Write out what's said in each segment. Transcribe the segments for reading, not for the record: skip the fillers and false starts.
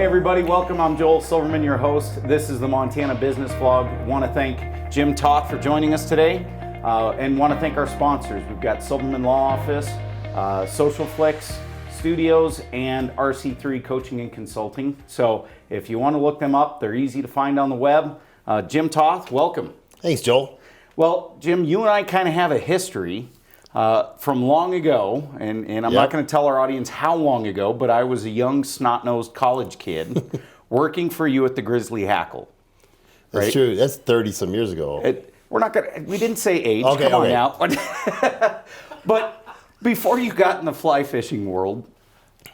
everybody, welcome. I'm Joel Silverman, your host. This is the Montana Business Vlog. Want to thank Jim Toth for joining us today, and want to thank our sponsors. We've got Silverman Law Office, Social Flicks Studios, and RC3 Coaching and Consulting. So if you want to look them up, they're easy to find on the web. Jim Toth, welcome. Thanks, Joel. Well, Jim, you and I kind of have a history from long ago, and I'm not going to tell our audience how long ago, but I was a young, snot-nosed college kid working for you at the Grizzly Hackle. That's true. That's 30-some years ago. We didn't say age. Okay, Come on now. But before you got in the fly fishing world,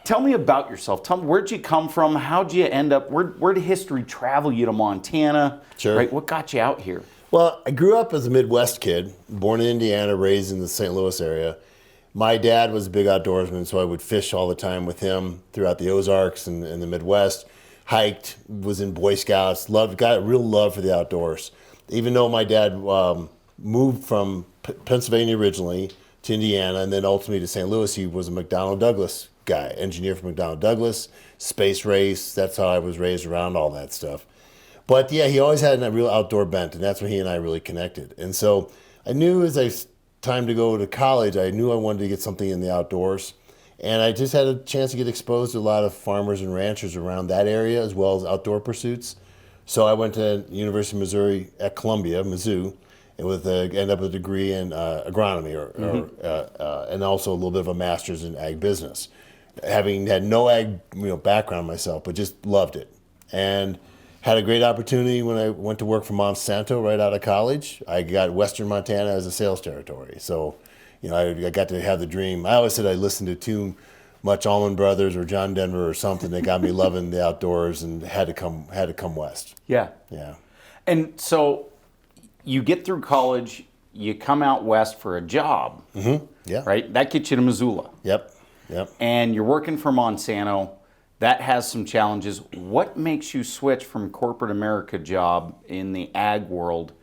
tell me about yourself. Tell me, where'd you come from? How'd you end up? Where did history travel you to Montana? Sure. Right? What got you out here? Well, I grew up as a Midwest kid, born in Indiana, raised in the St. Louis area. My dad was a big outdoorsman, so I would fish all the time with him throughout the Ozarks and the Midwest. Hiked, was in Boy Scouts, got a real love for the outdoors. Even though my dad moved from Pennsylvania originally to Indiana and then ultimately to St. Louis, he was a McDonnell Douglas guy, engineer for McDonnell Douglas, space race. That's how I was raised around all that stuff. But yeah, he always had a real outdoor bent, and that's when he and I really connected. And so I knew time to go to college, I knew I wanted to get something in the outdoors. And I just had a chance to get exposed to a lot of farmers and ranchers around that area, as well as outdoor pursuits. So I went to University of Missouri at Columbia, Mizzou, and ended up with a degree in agronomy, and also a little bit of a master's in ag business. Having had no ag background myself, but just loved it. And had a great opportunity when I went to work for Monsanto right out of college. I got Western Montana as a sales territory. So, I got to have the dream. I always said I listened to too much Allman Brothers or John Denver or something that got me loving the outdoors, and had to come west. Yeah. Yeah. And so you get through college, you come out west for a job. Mm-hmm. Yeah. Right? That gets you to Missoula. Yep. And you're working for Monsanto. That has some challenges. What makes you switch from corporate America job in the ag world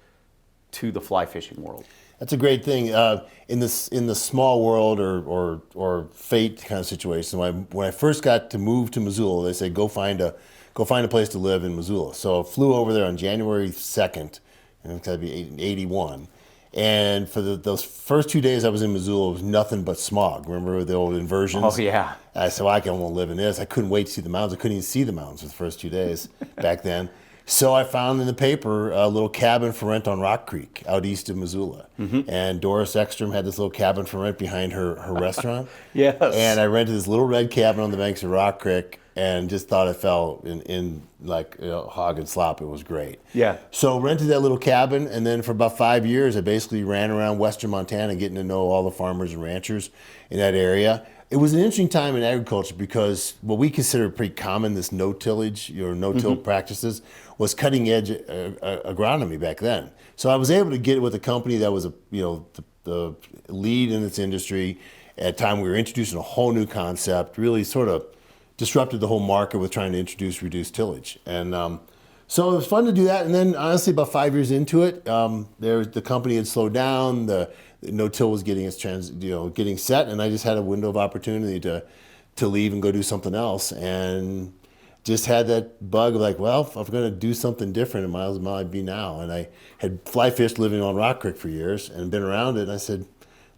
to the fly fishing world? That's a great thing. In the small world or fate kind of situation, when I first got to move to Missoula, they said go find a place to live in Missoula. So I flew over there on January 2nd, and it's got to be 81. And for those first 2 days I was in Missoula, it was nothing but smog. Remember the old inversions? Oh, yeah. I said, well, I won't live in this. I couldn't wait to see the mountains. I couldn't even see the mountains for the first 2 days back then. So I found in the paper a little cabin for rent on Rock Creek out east of Missoula. Mm-hmm. And Doris Ekstrom had this little cabin for rent behind her restaurant. Yes. And I rented this little red cabin on the banks of Rock Creek and just thought it fell in like hog and slop. It was great. Yeah. So rented that little cabin, and then for about 5 years, I basically ran around Western Montana getting to know all the farmers and ranchers in that area. It was an interesting time in agriculture because what we consider pretty common, this no-tillage or no-till practices, was cutting-edge agronomy back then. So I was able to get with a company that was the lead in its industry. At the time, we were introducing a whole new concept, really sort of disrupted the whole market with trying to introduce reduced tillage. And so it was fun to do that. And then honestly, about 5 years into it, the company had slowed down. The no-till was getting getting set, and I just had a window of opportunity to leave and go do something else. And just had that bug of like, well, if I'm going to do something different, it might as well be now. And I had fly fished living on Rock Creek for years and been around it. And I said,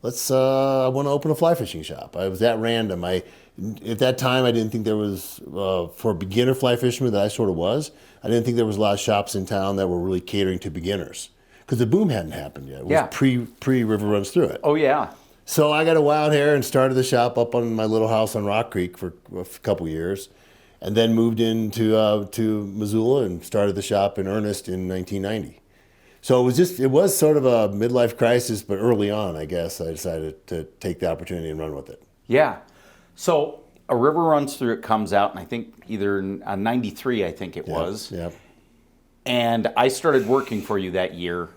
I want to open a fly fishing shop. I was that random. At that time, I didn't think there was, for a beginner fly fisherman that I sort of was, I didn't think there was a lot of shops in town that were really catering to beginners. Because the boom hadn't happened yet. It was pre-River Runs Through It. Oh, yeah. So I got a wild hair and started the shop up on my little house on Rock Creek for a couple years. And then moved into to Missoula and started the shop in earnest in 1990. So it was sort of a midlife crisis, but early on, I guess, I decided to take the opportunity and run with it. Yeah. So A River Runs Through It comes out, and I think either 93, I think it was. Yeah. And I started working for you that year,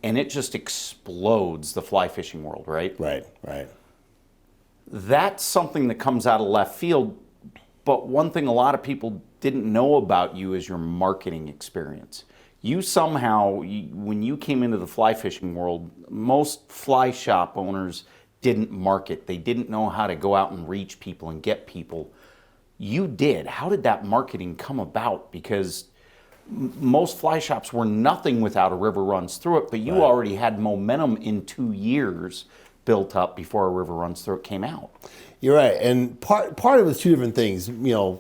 and it just explodes the fly fishing world, right? Right. That's something that comes out of left field, but one thing a lot of people didn't know about you is your marketing experience. You somehow, when you came into the fly fishing world, most fly shop owners didn't market. They didn't know how to go out and reach people and get people. you did. How did that marketing come about? Because most fly shops were nothing without a river runs through it, but you already had momentum in 2 years built up before a river runs through it came out. You're right, and part of it was two different things.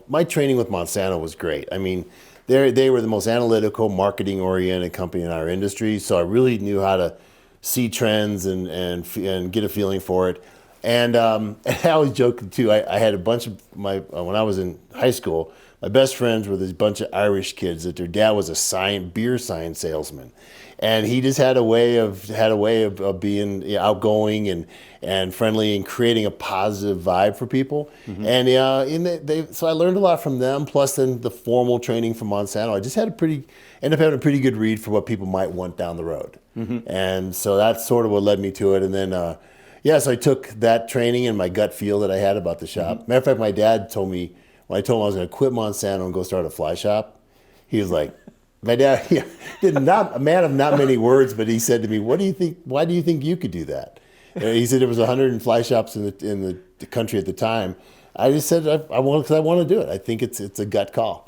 My training with Monsanto was great. I mean, they were the most analytical, marketing-oriented company in our industry, so I really knew how to see trends and get a feeling for it. And I always joke too. I had a bunch of when I was in high school, my best friends were this bunch of Irish kids that their dad was a beer sign salesman, and he just had a way of being outgoing and friendly and creating a positive vibe for people. And so I learned a lot from them. Plus, then the formal training from Monsanto, I just ended up having a pretty good read for what people might want down the road. And so that's sort of what led me to it. And then so I took that training and my gut feel that I had about the shop. Matter of fact, my dad told me, when I told him I was going to quit Monsanto and go start a fly shop, he was like, my dad, not a man of not many words, but he said to me, "What do you think? Why do you think you could do that?" He said there was 100 fly shops in the country at the time. I just said I want to do it. I think it's a gut call.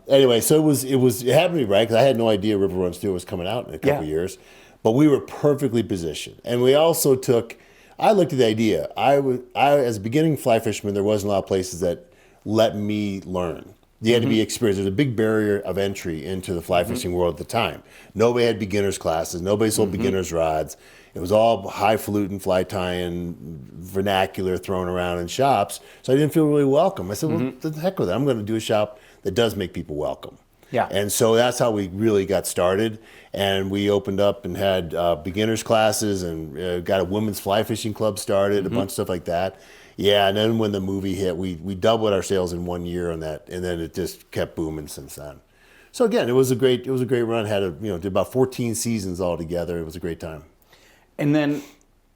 Anyway, so it had to be right because I had no idea River Runs Through was coming out in a couple years, but we were perfectly positioned, and we also took. I looked at the idea. I as a beginning fly fisherman, there wasn't a lot of places that let me learn. You had to be experienced. There's a big barrier of entry into the fly fishing world at the time. Nobody had beginners classes. Nobody sold beginners rods. It was all highfalutin fly tying vernacular thrown around in shops. So I didn't feel really welcome. I said, well, the heck with it. I'm going to do a shop that does make people welcome. Yeah. And so that's how we really got started. And we opened up and had beginners classes and got a women's fly fishing club started, a bunch of stuff like that. Yeah, and then when the movie hit, we doubled our sales in 1 year on that, and then it just kept booming since then. So again, it was a great run. Did about 14 seasons altogether. It was a great time. And then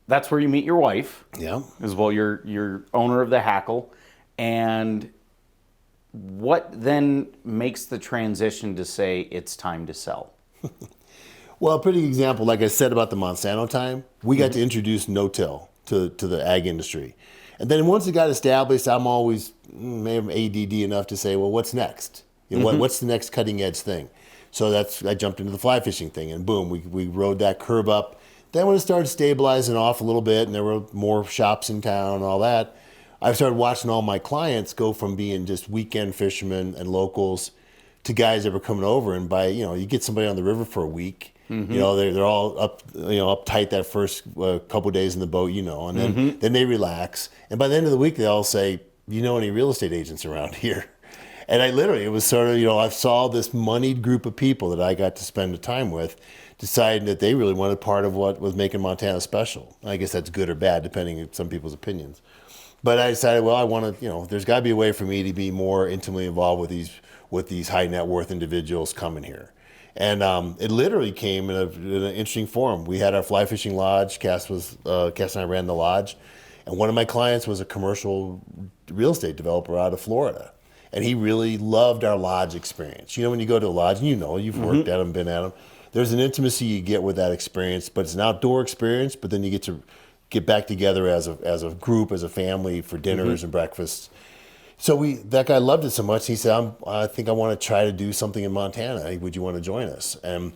that's where you meet your wife. Yeah. As well, you're owner of the Hackle. And what then makes the transition to say it's time to sell? Well, a pretty example, like I said about the Monsanto time, we got to introduce no-till to the ag industry. And then once it got established, I'm always maybe ADD enough to say, well, what's next? What's the next cutting edge thing? So I jumped into the fly fishing thing, and boom, we rode that curve up. Then when it started stabilizing off a little bit, and there were more shops in town and all that, I started watching all my clients go from being just weekend fishermen and locals to guys that were coming over, and you get somebody on the river for a week. They're all uptight that first couple of days in the boat, and then they relax. And by the end of the week, they all say, "You know any real estate agents around here?" And it was sort of, I saw this moneyed group of people that I got to spend the time with, deciding that they really wanted part of what was making Montana special. I guess that's good or bad, depending on some people's opinions. But I decided, well, I want to, there's got to be a way for me to be more intimately involved with these high net worth individuals coming here. And it literally came in an interesting form. We had our fly fishing lodge. Cass and I ran the lodge. And one of my clients was a commercial real estate developer out of Florida. And he really loved our lodge experience. When you go to a lodge, and you've worked at them, been at them, there's an intimacy you get with that experience, but it's an outdoor experience, but then you get to get back together as a group, as a family for dinners and breakfasts. So that guy loved it so much, he said, I think I want to try to do something in Montana. Would you want to join us? And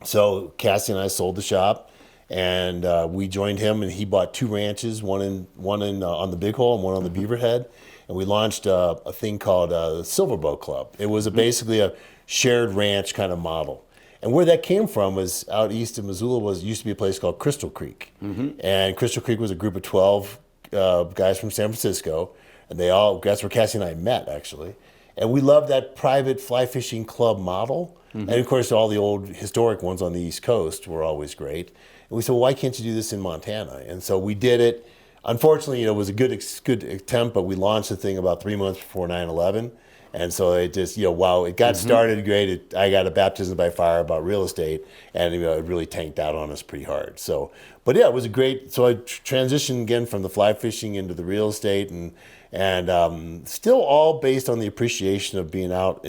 so Cassie and I sold the shop, and we joined him, and he bought 2 ranches, one on the Big Hole and one on the Beaverhead. And we launched a thing called Silverboat Club. It was basically a shared ranch kind of model. And where that came from was out east of Missoula used to be a place called Crystal Creek. And Crystal Creek was a group of 12 guys from San Francisco. And that's where Cassie and I met, actually. And we loved that private fly fishing club model. And of course, all the old historic ones on the East Coast were always great. And we said, well, why can't you do this in Montana? And so we did it. Unfortunately, it was a good attempt, but we launched the thing about 3 months before 9/11. And so it just, while it got started great, I got a baptism by fire about real estate, and it really tanked out on us pretty hard. So, but yeah, it was a great. So I transitioned again from the fly fishing into the real estate, and still all based on the appreciation of being out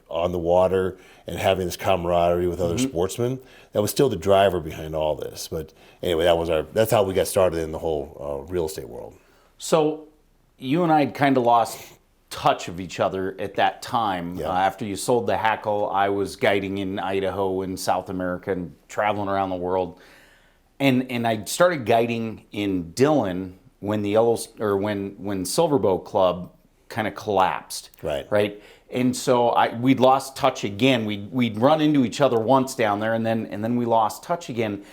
on the water and having this camaraderie with other sportsmen. That was still the driver behind all this. But anyway, that's how we got started in the whole real estate world. So you and I kind of lost touch of each other at that time. Yeah. After you sold the Hackle, I was guiding in Idaho and South America and traveling around the world. And I started guiding in Dillon when when Silverbow Club kind of collapsed. Right. And so we'd lost touch again. We'd run into each other once down there, and then we lost touch again.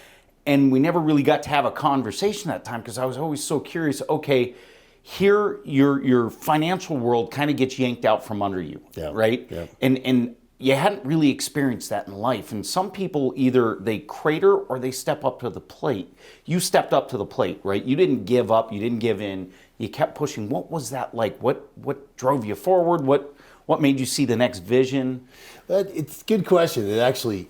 And we never really got to have a conversation that time because I was always so curious. Okay, here your financial world kind of gets yanked out from under you, right? Yeah. And you hadn't really experienced that in life. And some people either they crater or they step up to the plate. You stepped up to the plate, right? You didn't give up. You didn't give in. You kept pushing. What was that like? What drove you forward? What made you see the next vision? It's a good question. It actually.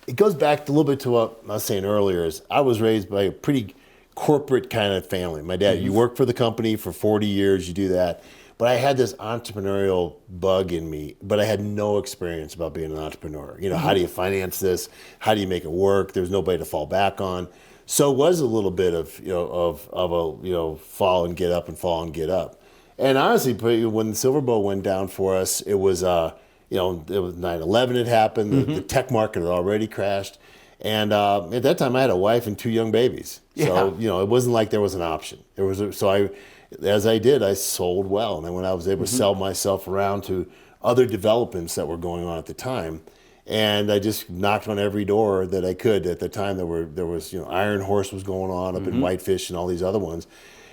It goes back a little bit to what I was saying earlier. Is I was raised by a pretty corporate kind of family. My dad, you work for the company for 40 years, you do that. But I had this entrepreneurial bug in me, but I had no experience about being an entrepreneur. You know, how do you finance this? How do you make it work? There's nobody to fall back on. So it was a little bit of a fall and get up and fall and get up. And honestly, when Silverbow went down for us, it was it was 9/11 had happened. The tech market had already crashed. And at that time, I had a wife and 2 young babies. So, it wasn't like there was an option. I sold well. And then when I was able to sell myself around to other developments that were going on at the time, and I just knocked on every door that I could. At the time, there was Iron Horse was going on up in Whitefish and all these other ones.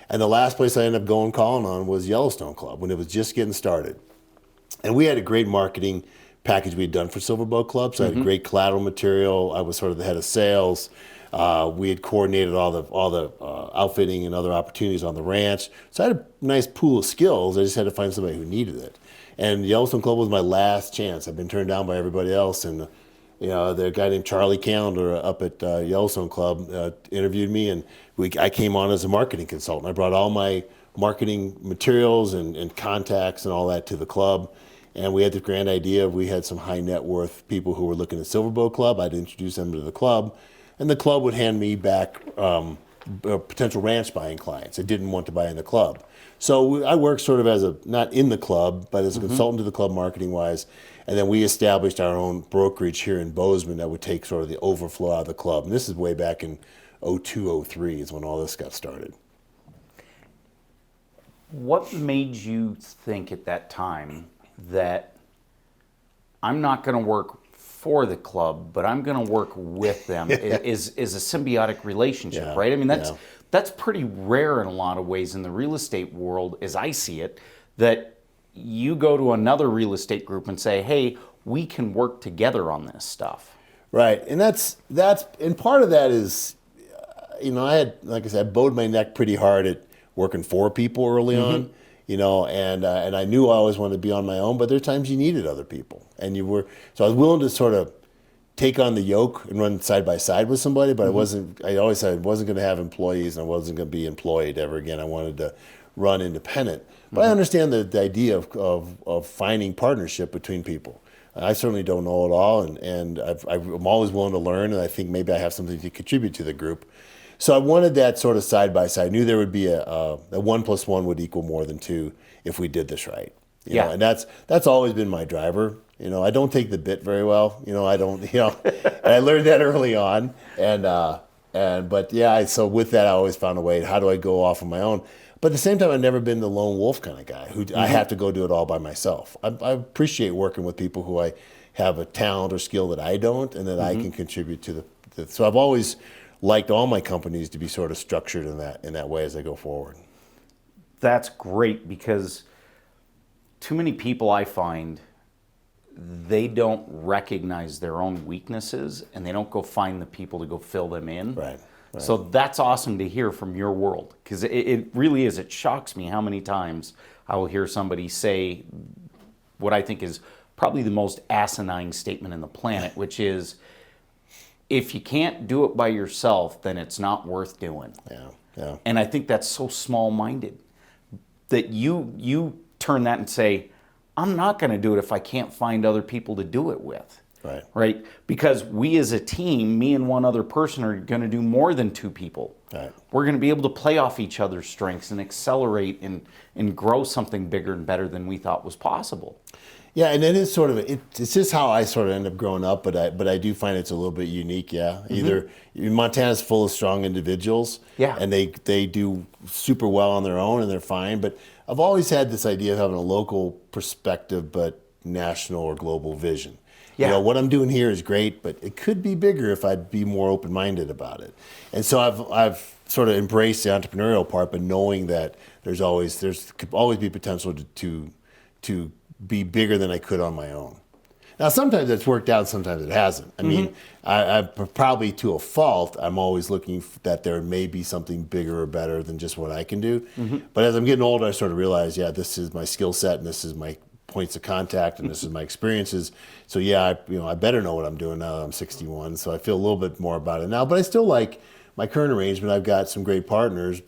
And the last place I ended up calling on was Yellowstone Club when it was just getting started. And we had a great marketing package we had done for Silverbow Club. So I had great collateral material. I was sort of the head of sales. We had coordinated all the outfitting and other opportunities on the ranch. So I had a nice pool of skills. I just had to find somebody who needed it. And Yellowstone Club was my last chance. I've been turned down by everybody else. And the guy named Charlie Callender up at Yellowstone Club interviewed me, and I came on as a marketing consultant. I brought all my marketing materials and contacts and all that to the club. And we had the grand idea of we had some high net worth people who were looking at Silverbow Club. I'd introduce them to the club, and the club would hand me back potential ranch buying clients that didn't want to buy in the club. So I worked sort of not in the club, but as a consultant to the club marketing wise. And then we established our own brokerage here in Bozeman that would take sort of the overflow out of the club. And this is way back in 02, 03 is when all this got started. What made you think at that time that I'm not going to work for the club, but I'm going to work with them is a symbiotic relationship, right? I mean, that's pretty rare in a lot of ways in the real estate world, as I see it, that you go to another real estate group and say, hey, we can work together on this stuff. Right. And and part of that is, I had, like I said, I bowed my neck pretty hard at working for people early on, and I knew I always wanted to be on my own, but there are times you needed other people. So I was willing to sort of take on the yoke and run side by side with somebody, but I always said I wasn't going to have employees and I wasn't going to be employed ever again. I wanted to run independent. But I understand the idea of finding partnership between people. I certainly don't know it all, and I'm always willing to learn, and I think maybe I have something to contribute to the group. So I wanted that sort of side by side. I knew there would be a 1 + 1 would equal more than 2 if we did this right. You know, and that's always been my driver. I don't take the bit very well. I don't. And I learned that early on. So with that, I always found a way. How do I go off on my own? But at the same time, I've never been the lone wolf kind of guy who I have to go do it all by myself. I appreciate working with people who I have a talent or skill that I don't, and that I can contribute to the. So I've always liked all my companies to be sort of structured in that way as I go forward. That's great, because too many people I find, they don't recognize their own weaknesses, and they don't go find the people to go fill them in. Right. So that's awesome to hear from your world, because it really is. It shocks me how many times I will hear somebody say what I think is probably the most asinine statement in the planet, which is, if you can't do it by yourself, then it's not worth doing. Yeah. And I think that's so small-minded that you turn that and say, I'm not going to do it if I can't find other people to do it with. Right? Because we as a team, me and one other person, are going to do more than two people. Right. We're going to be able to play off each other's strengths and accelerate and grow something bigger and better than we thought was possible. Yeah, and it is sort of it's just how I sort of end up growing up, but I do find it's a little bit unique. Yeah, either Montana's full of strong individuals, and they do super well on their own and they're fine. But I've always had this idea of having a local perspective, but national or global vision. Yeah. You know, what I'm doing here is great, but it could be bigger if I'd be more open-minded about it. And so I've sort of embraced the entrepreneurial part, but knowing that there could always be potential to be bigger than I could on my own. Now, sometimes it's worked out, sometimes it hasn't. I mean, I probably to a fault, I'm always looking that there may be something bigger or better than just what I can do. But as I'm getting older, I sort of realize, this is my skill set and this is my points of contact and this is my experiences. So I better know what I'm doing now that I'm 61. So I feel a little bit more about it now, but I still like my current arrangement. I've got some great partners,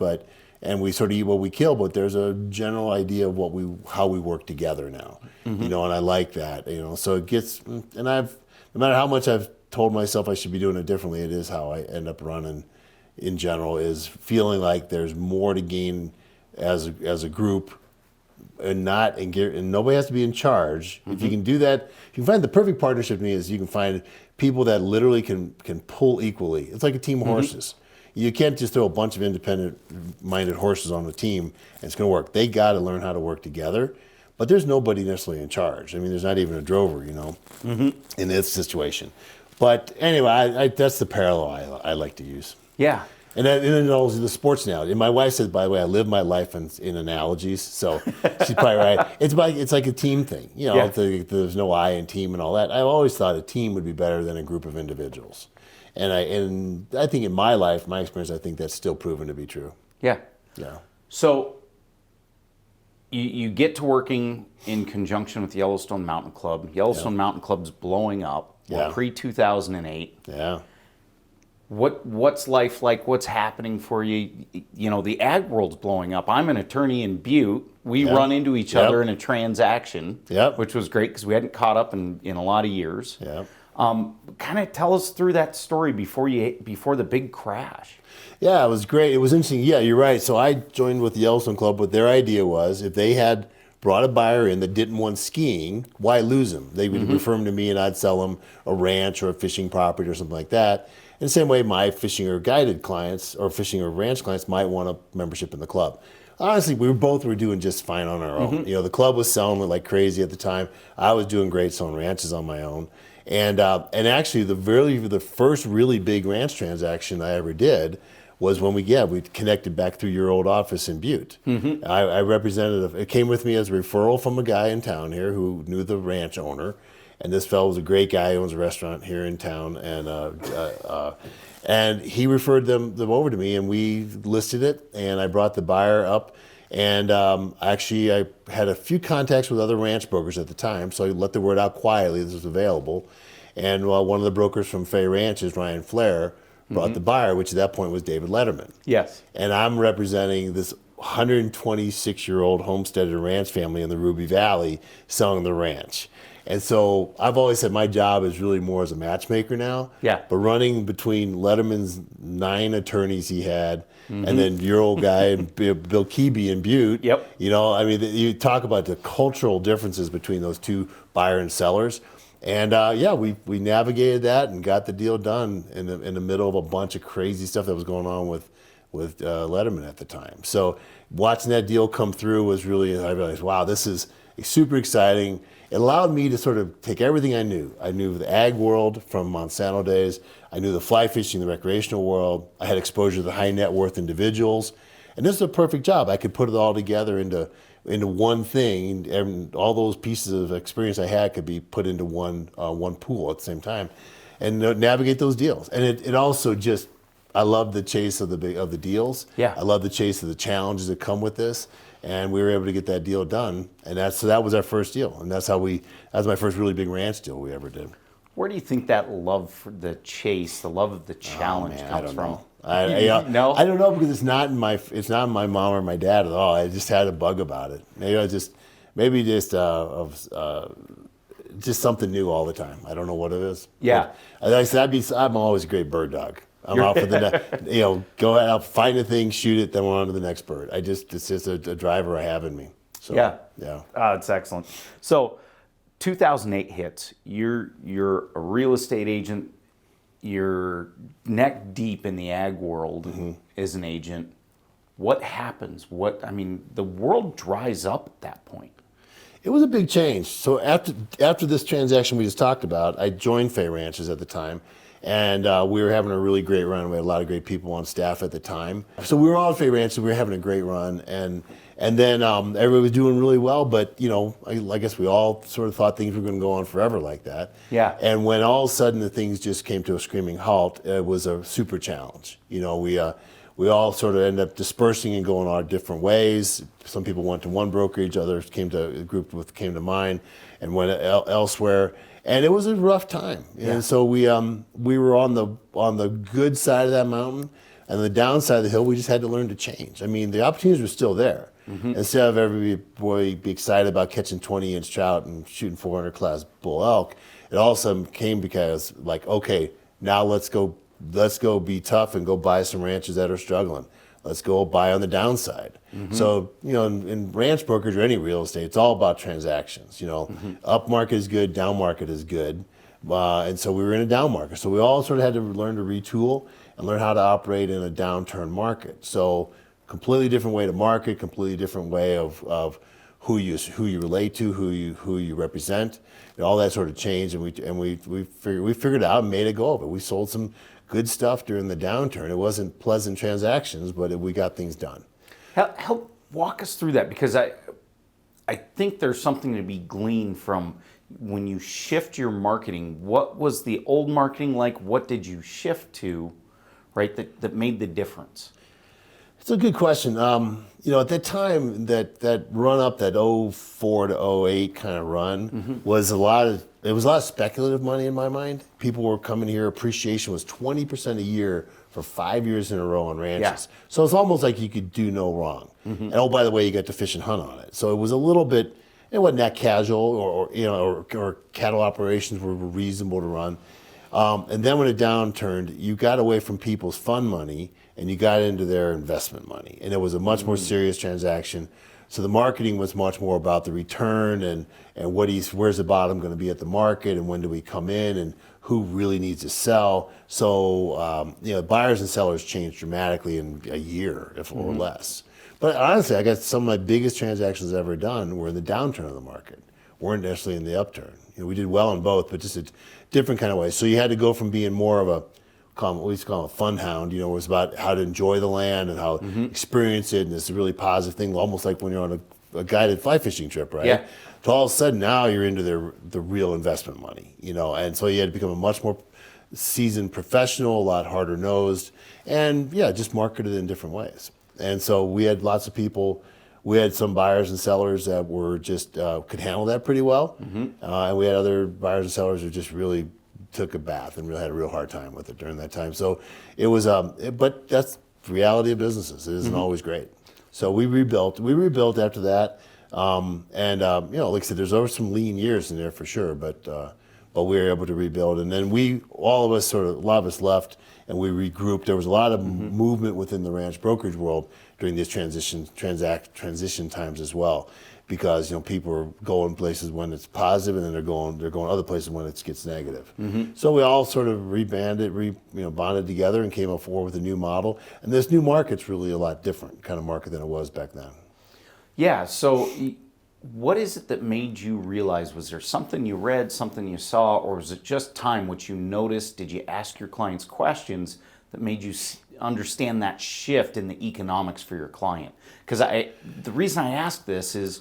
and we sort of eat what we kill, but there's a general idea of how we work together now, and I like that, so it gets, and no matter how much I've told myself I should be doing it differently, it is how I end up running in general, is feeling like there's more to gain as a group, and nobody has to be in charge. If you can do that, you can find the perfect partnership to me is you can find people that literally can pull equally. It's like a team of horses. You can't just throw a bunch of independent-minded horses on the team and it's going to work. They got to learn how to work together, but there's nobody necessarily in charge. I mean, there's not even a drover, in this situation. But anyway, that's the parallel I like to use. Yeah. And then also the sports analogy. And my wife says, by the way, I live my life in analogies, so she's probably right. It's like a team thing. There's no I in team and all that. I've always thought a team would be better than a group of individuals. And I think in my life, my experience, I think that's still proven to be true. Yeah. Yeah. So you get to working in conjunction with Yellowstone Mountain Club. Yellowstone Mountain Club's blowing up. We're pre-2008. Yeah. What's life like? What's happening for you? The ag world's blowing up. I'm an attorney in Butte. We run into each other in a transaction, which was great because we hadn't caught up in a lot of years. Yeah. Kind of tell us through that story before the big crash. Yeah, it was great. It was interesting. Yeah, you're right. So I joined with the Yellowstone Club. What their idea was, if they had brought a buyer in that didn't want skiing, why lose them? They would refer them to me, and I'd sell them a ranch or a fishing property or something like that. In the same way, my fishing or guided clients or fishing or ranch clients might want a membership in the club. Honestly, we were doing just fine on our own. The club was selling like crazy at the time. I was doing great selling ranches on my own. And actually, the first really big ranch transaction I ever did was when we connected back through your old office in Butte. I represented it came with me as a referral from a guy in town here who knew the ranch owner, and this fellow was a great guy. He owns a restaurant here in town, and he referred them over to me, and we listed it, and I brought the buyer up. And actually, I had a few contacts with other ranch brokers at the time, so I let the word out quietly this was available. And one of the brokers from Fay Ranches, Ryan Flair, brought the buyer, which at that point was David Letterman. Yes. And I'm representing this 126-year-old homesteaded ranch family in the Ruby Valley selling the ranch. And so I've always said my job is really more as a matchmaker now. Yeah. But running between Letterman's 9 attorneys he had, and then your old guy, Bill Keeby in Butte. Yep. You talk about the cultural differences between those two buyer and sellers. And we navigated that and got the deal done in the middle of a bunch of crazy stuff that was going on with Letterman at the time. So watching that deal come through was really, I realized, wow, this is super exciting. It allowed me to sort of take everything I knew. I knew the ag world from Monsanto days. I knew the fly fishing, the recreational world. I had exposure to the high net worth individuals. And this is a perfect job. I could put it all together into one thing, and all those pieces of experience I had could be put into one pool at the same time, and navigate those deals. And it also just, I love the chase of the deals. Yeah. I love the chase of the challenges that come with this, and we were able to get that deal done. And that was our first deal, and that was my first really big ranch deal we ever did. Where do you think that love for the chase, the love of the challenge comes from? No? I don't know, because it's not in my mom or my dad at all. I just had a bug about it. Maybe just something new all the time. I don't know what it is. Yeah. But, like I said, I'm always a great bird dog. I'm out for the go out, find a thing, shoot it, then we're on to the next bird. It's just a driver I have in me. So, yeah. It's excellent. So 2008 hits. You're a real estate agent. You're neck deep in the ag world as an agent. What happens? The world dries up at that point. It was a big change. So after this transaction we just talked about, I joined Fay Ranches at the time, and we were having a really great run. We had a lot of great people on staff at the time. So we were all at Fay Ranches. We were having a great run, and then everybody was doing really well. But I guess we all sort of thought things were going to go on forever like that. Yeah. And when all of a sudden the things just came to a screaming halt, it was a super challenge. We all sort of ended up dispersing and going our different ways. Some people went to one brokerage, others came to mine, and went elsewhere. And it was a rough time. Yeah. And so we were on the good side of that mountain, and the downside of the hill, we just had to learn to change. I mean, the opportunities were still there. Instead of everybody be excited about catching 20-inch trout and shooting 400 class bull elk, it all of a sudden came because okay, now let's go be tough and go buy some ranches that are struggling. Let's go buy on the downside. So, in ranch brokerage or any real estate, it's all about transactions. Up market is good, down market is good. And so we were in a down market. So we all sort of had to learn to retool and learn how to operate in a downturn market. So completely different way to market, completely different way of who you relate to, who you represent, and all that sort of changed. And we figured it out and made a go of it. We sold some good stuff during the downturn. It wasn't pleasant transactions, but we got things done. Help walk us through that, because I think there's something to be gleaned from when you shift your marketing. What was the old marketing like? What did you shift to, right, that made the difference? It's a good question. At that time, that run up, that 04 to 08 kind of run, was a lot of speculative money in my mind. People were coming here. Appreciation was 20% a year for 5 years in a row on ranches. Yeah. So it's almost like you could do no wrong. And by the way, you got to fish and hunt on it. So it was a little bit, it wasn't that casual, or cattle operations were reasonable to run. And then when it downturned, you got away from people's fun money and you got into their investment money. And it was a much more serious transaction. So the marketing was much more about the return and where's the bottom going to be at the market, and when do we come in, and who really needs to sell. So buyers and sellers changed dramatically in a year, or less. But honestly, I guess some of my biggest transactions I've ever done were in the downturn of the market, weren't necessarily in the upturn. We did well in both, but just a different kind of way. So you had to go from being more of we used to call it a fun hound. It was about how to enjoy the land and how experience it, and it's a really positive thing, almost like when you're on a guided fly fishing trip, right? Yeah. So all of a sudden now you're into the real investment money, and so you had to become a much more seasoned professional, a lot harder nosed, and just marketed in different ways. And so we had lots of people. We had some buyers and sellers that were just could handle that pretty well, and we had other buyers and sellers who just really took a bath and really had a real hard time with it during that time. So it was, but that's the reality of businesses. It isn't always great. So we rebuilt. We rebuilt after that, like I said, there's always some lean years in there for sure, but we were able to rebuild. And then a lot of us left, and we regrouped. There was a lot of movement within the ranch brokerage world during these transition times as well, because people are going places when it's positive, and then they're going other places when it gets negative. So we all sort of bonded together and came up forward with a new model. And this new market's really a lot different kind of market than it was back then. Yeah. So what is it that made you realize? Was there something you read, something you saw, or was it just time, which you noticed? Did you ask your clients questions that made you understand that shift in the economics for your client? Because the reason I ask this is,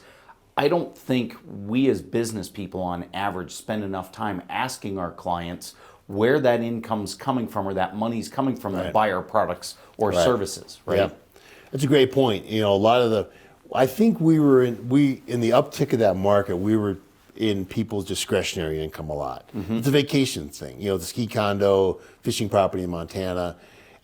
I don't think we as business people on average spend enough time asking our clients where that income's coming from, or that money's coming from, that buy our products or services, right? Yeah, that's a great point. A lot of I think we in the uptick of that market, we were in people's discretionary income a lot. It's a vacation thing, the ski condo, fishing property in Montana.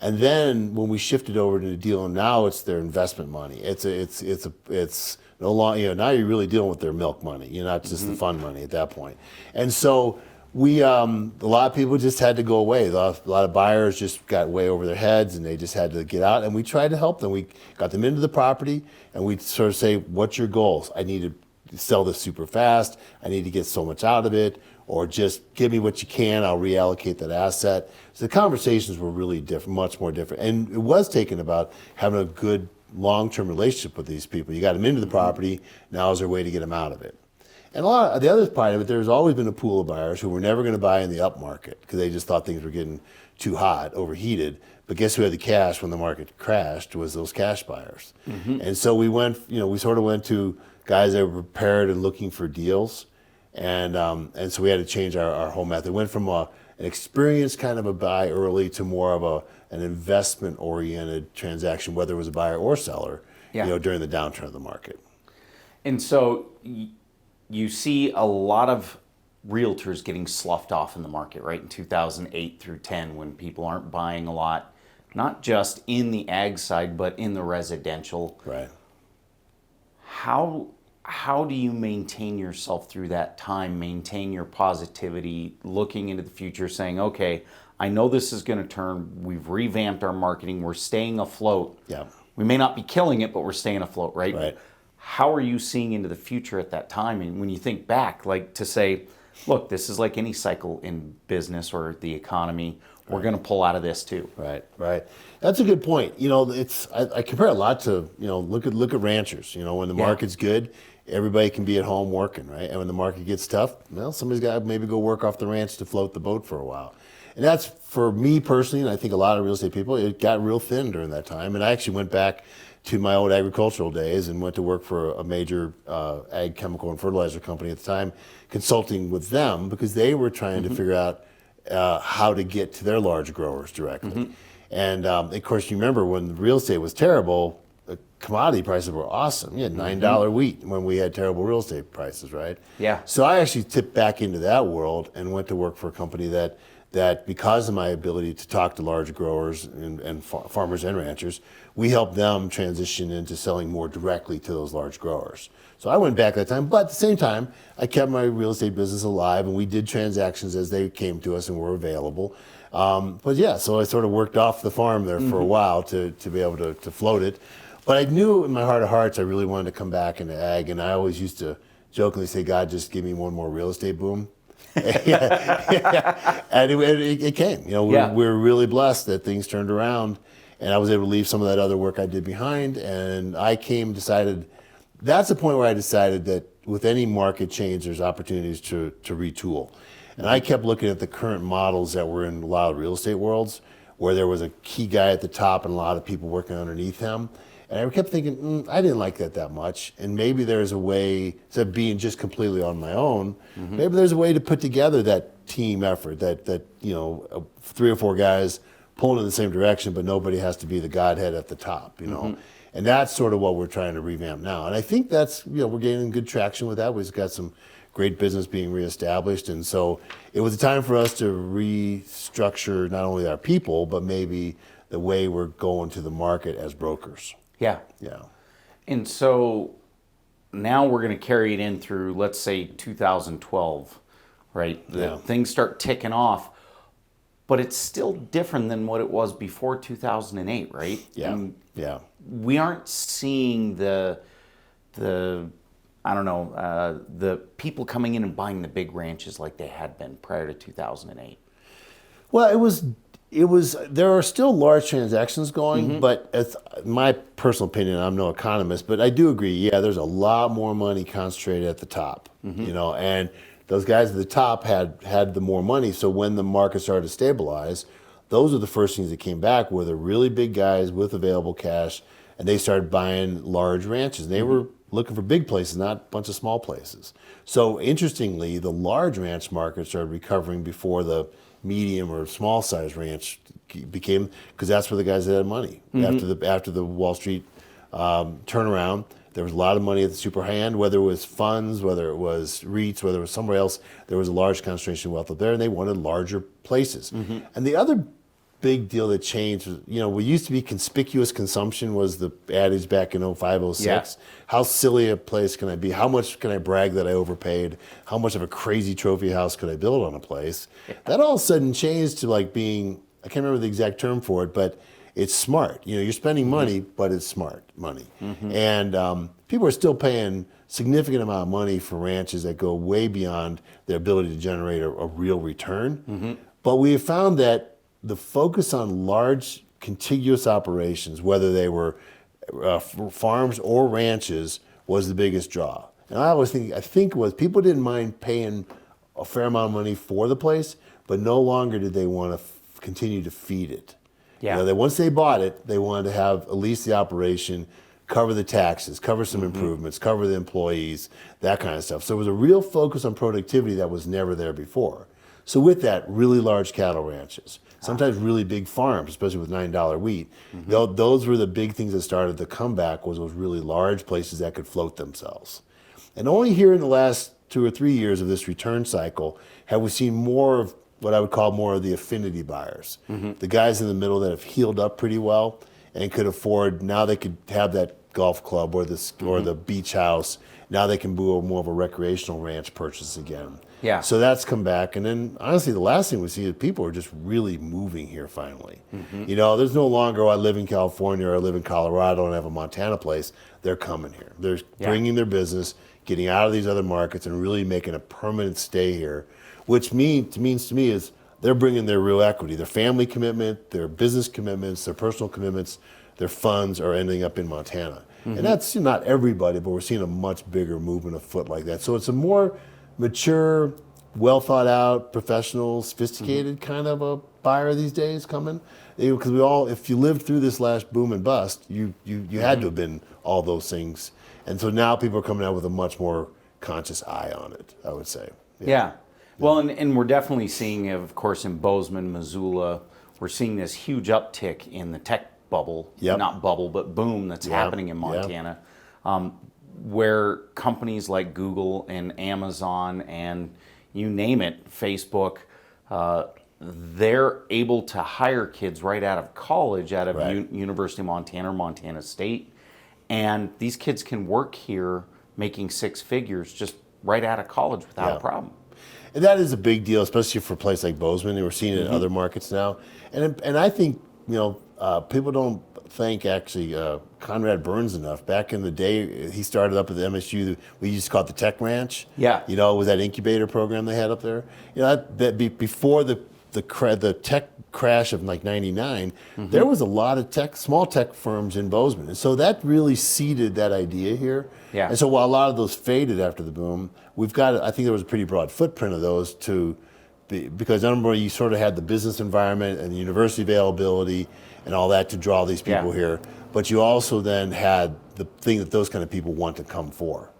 And then when we shifted over to dealing, now it's their investment money. It's no longer, now you're really dealing with their milk money. You're not just the fun money at that point. And so we, a lot of people just had to go away. A lot of buyers just got way over their heads and they just had to get out. And we tried to help them. We got them into the property and we sort of say, what's your goals? I need to sell this super fast. I need to get so much out of it. Or just give me what you can, I'll reallocate that asset. So the conversations were really different, much more different. And it was taken about having a good long-term relationship with these people. You got them into the property, now is there a way to get them out of it? And a lot of the other part of it, there's always been a pool of buyers who were never going to buy in the up market because they just thought things were getting too hot, overheated. But guess who had the cash when the market crashed was those cash buyers. And so we sort of went to guys that were prepared and looking for deals. And so we had to change our whole method. It went from an experienced kind of a buy early to more of an investment-oriented transaction, whether it was a buyer or seller, during the downturn of the market. And so you see a lot of realtors getting sloughed off in the market, right? In 2008 through 10, when people aren't buying a lot, not just in the ag side, but in the residential. Right. How do you maintain yourself through that time, maintain your positivity, looking into the future, saying, okay, I know this is going to turn, we've revamped our marketing, we're staying afloat. Yeah. We may not be killing it, but we're staying afloat, right? Right. How are you seeing into the future at that time? And when you think back, like to say, look, this is like any cycle in business or the economy, we're going to pull out of this too. Right. That's a good point. I compare a lot to, look at ranchers. When the market's good, everybody can be at home working, right? And when the market gets tough, well, somebody's got to maybe go work off the ranch to float the boat for a while. And that's, for me personally, and I think a lot of real estate people, it got real thin during that time. And I actually went back to my old agricultural days and went to work for a major ag chemical and fertilizer company at the time, consulting with them because they were trying to figure out how to get to their large growers directly. And of course, you remember when real estate was terrible, commodity prices were awesome. You had $9 wheat when we had terrible real estate prices, right? Yeah. So I actually tipped back into that world and went to work for a company that because of my ability to talk to large growers and farmers and ranchers, we helped them transition into selling more directly to those large growers. So I went back that time, but at the same time, I kept my real estate business alive and we did transactions as they came to us and were available. But yeah, so I sort of worked off the farm there for a while to be able to float it. But I knew in my heart of hearts I really wanted to come back into ag, and I always used to jokingly say, God, just give me one more real estate boom. And it came. We were really blessed that things turned around, and I was able to leave some of that other work I did behind, and decided, that's the point where I decided that with any market change, there's opportunities to retool. And I kept looking at the current models that were in a lot of real estate worlds, where there was a key guy at the top and a lot of people working underneath him. And I kept thinking, I didn't like that much. And maybe there's a way, instead of being just completely on my own, maybe there's a way to put together that team effort, that 3 or 4 guys pulling in the same direction, but nobody has to be the godhead at the top, And that's sort of what we're trying to revamp now. And I think that's, we're gaining good traction with that. We've got some great business being reestablished. And so it was a time for us to restructure not only our people, but maybe the way we're going to the market as brokers. Yeah. And so now we're going to carry it in through, let's say, 2012, right? Things start ticking off, but it's still different than what it was before 2008, right? Yeah. We aren't seeing the people coming in and buying the big ranches like they had been prior to 2008. Well, there are still large transactions going, but it's my personal opinion, I'm no economist, but I do agree, there's a lot more money concentrated at the top, and those guys at the top had the more money, so when the market started to stabilize, those are the first things that came back were the really big guys with available cash, and they started buying large ranches. They were looking for big places, not a bunch of small places. So interestingly, the large ranch market started recovering before the medium or small size ranch became, because that's where the guys that had money. After the Wall Street turnaround, there was a lot of money at the super high end, whether it was funds, whether it was REITs, whether it was somewhere else, there was a large concentration of wealth up there, and they wanted larger places. And the other big deal that changed. We used to be conspicuous consumption was the adage back in 05, 06. Yeah. How silly a place can I be? How much can I brag that I overpaid? How much of a crazy trophy house could I build on a place? Yeah. That all of a sudden changed to like being, I can't remember the exact term for it, but it's smart. You're spending money, but it's smart money. And people are still paying significant amount of money for ranches that go way beyond their ability to generate a real return. But we have found that the focus on large contiguous operations, whether they were farms or ranches, was the biggest draw. And I think it was people didn't mind paying a fair amount of money for the place, but no longer did they want to continue to feed it. Yeah. That once they bought it, they wanted to have at least the operation, cover the taxes, cover some improvements, cover the employees, that kind of stuff. So it was a real focus on productivity that was never there before. So with that, really large cattle ranches, sometimes really big farms, especially with $9 wheat. Those were the big things that started the comeback, was those really large places that could float themselves. And only here in the last 2 or 3 years of this return cycle have we seen more of what I would call more of the affinity buyers. The guys in the middle that have healed up pretty well and could afford, now they could have that golf club or the beach house. Now they can do more of a recreational ranch purchase again. Yeah. So that's come back. And then honestly, the last thing we see is people are just really moving here finally. There's no longer, I live in California or I live in Colorado and I have a Montana place. They're coming here. They're bringing their business, getting out of these other markets and really making a permanent stay here, which means to me is they're bringing their real equity, their family commitment, their business commitments, their personal commitments, their funds are ending up in Montana. And that's not everybody, but we're seeing a much bigger movement afoot like that. So it's a more mature, well thought out, professional, sophisticated kind of a buyer these days coming. Because if you lived through this last boom and bust, you had to have been all those things. And so now people are coming out with a much more conscious eye on it, I would say. Yeah. Well, and we're definitely seeing, of course, in Bozeman, Missoula, we're seeing this huge uptick in the tech bubble, not bubble, but boom that's happening in Montana, where companies like Google and Amazon and you name it, Facebook, they're able to hire kids right out of college, out of University of Montana or Montana State, and these kids can work here making 6 figures just right out of college without a problem. And that is a big deal, especially for a place like Bozeman. And we're seeing it in other markets now. And I think, people don't thank actually Conrad Burns enough. Back in the day, he started up at the MSU. We used to call it the Tech Ranch. Yeah. It was that incubator program they had up there. Before the tech crash of like '99, there was a lot of small tech firms in Bozeman. And so that really seeded that idea here. Yeah. And so while a lot of those faded after the boom, I think there was a pretty broad footprint of those because number you sort of had the business environment and the university availability and all that to draw these people here. But you also then had the thing that those kind of people want to come for.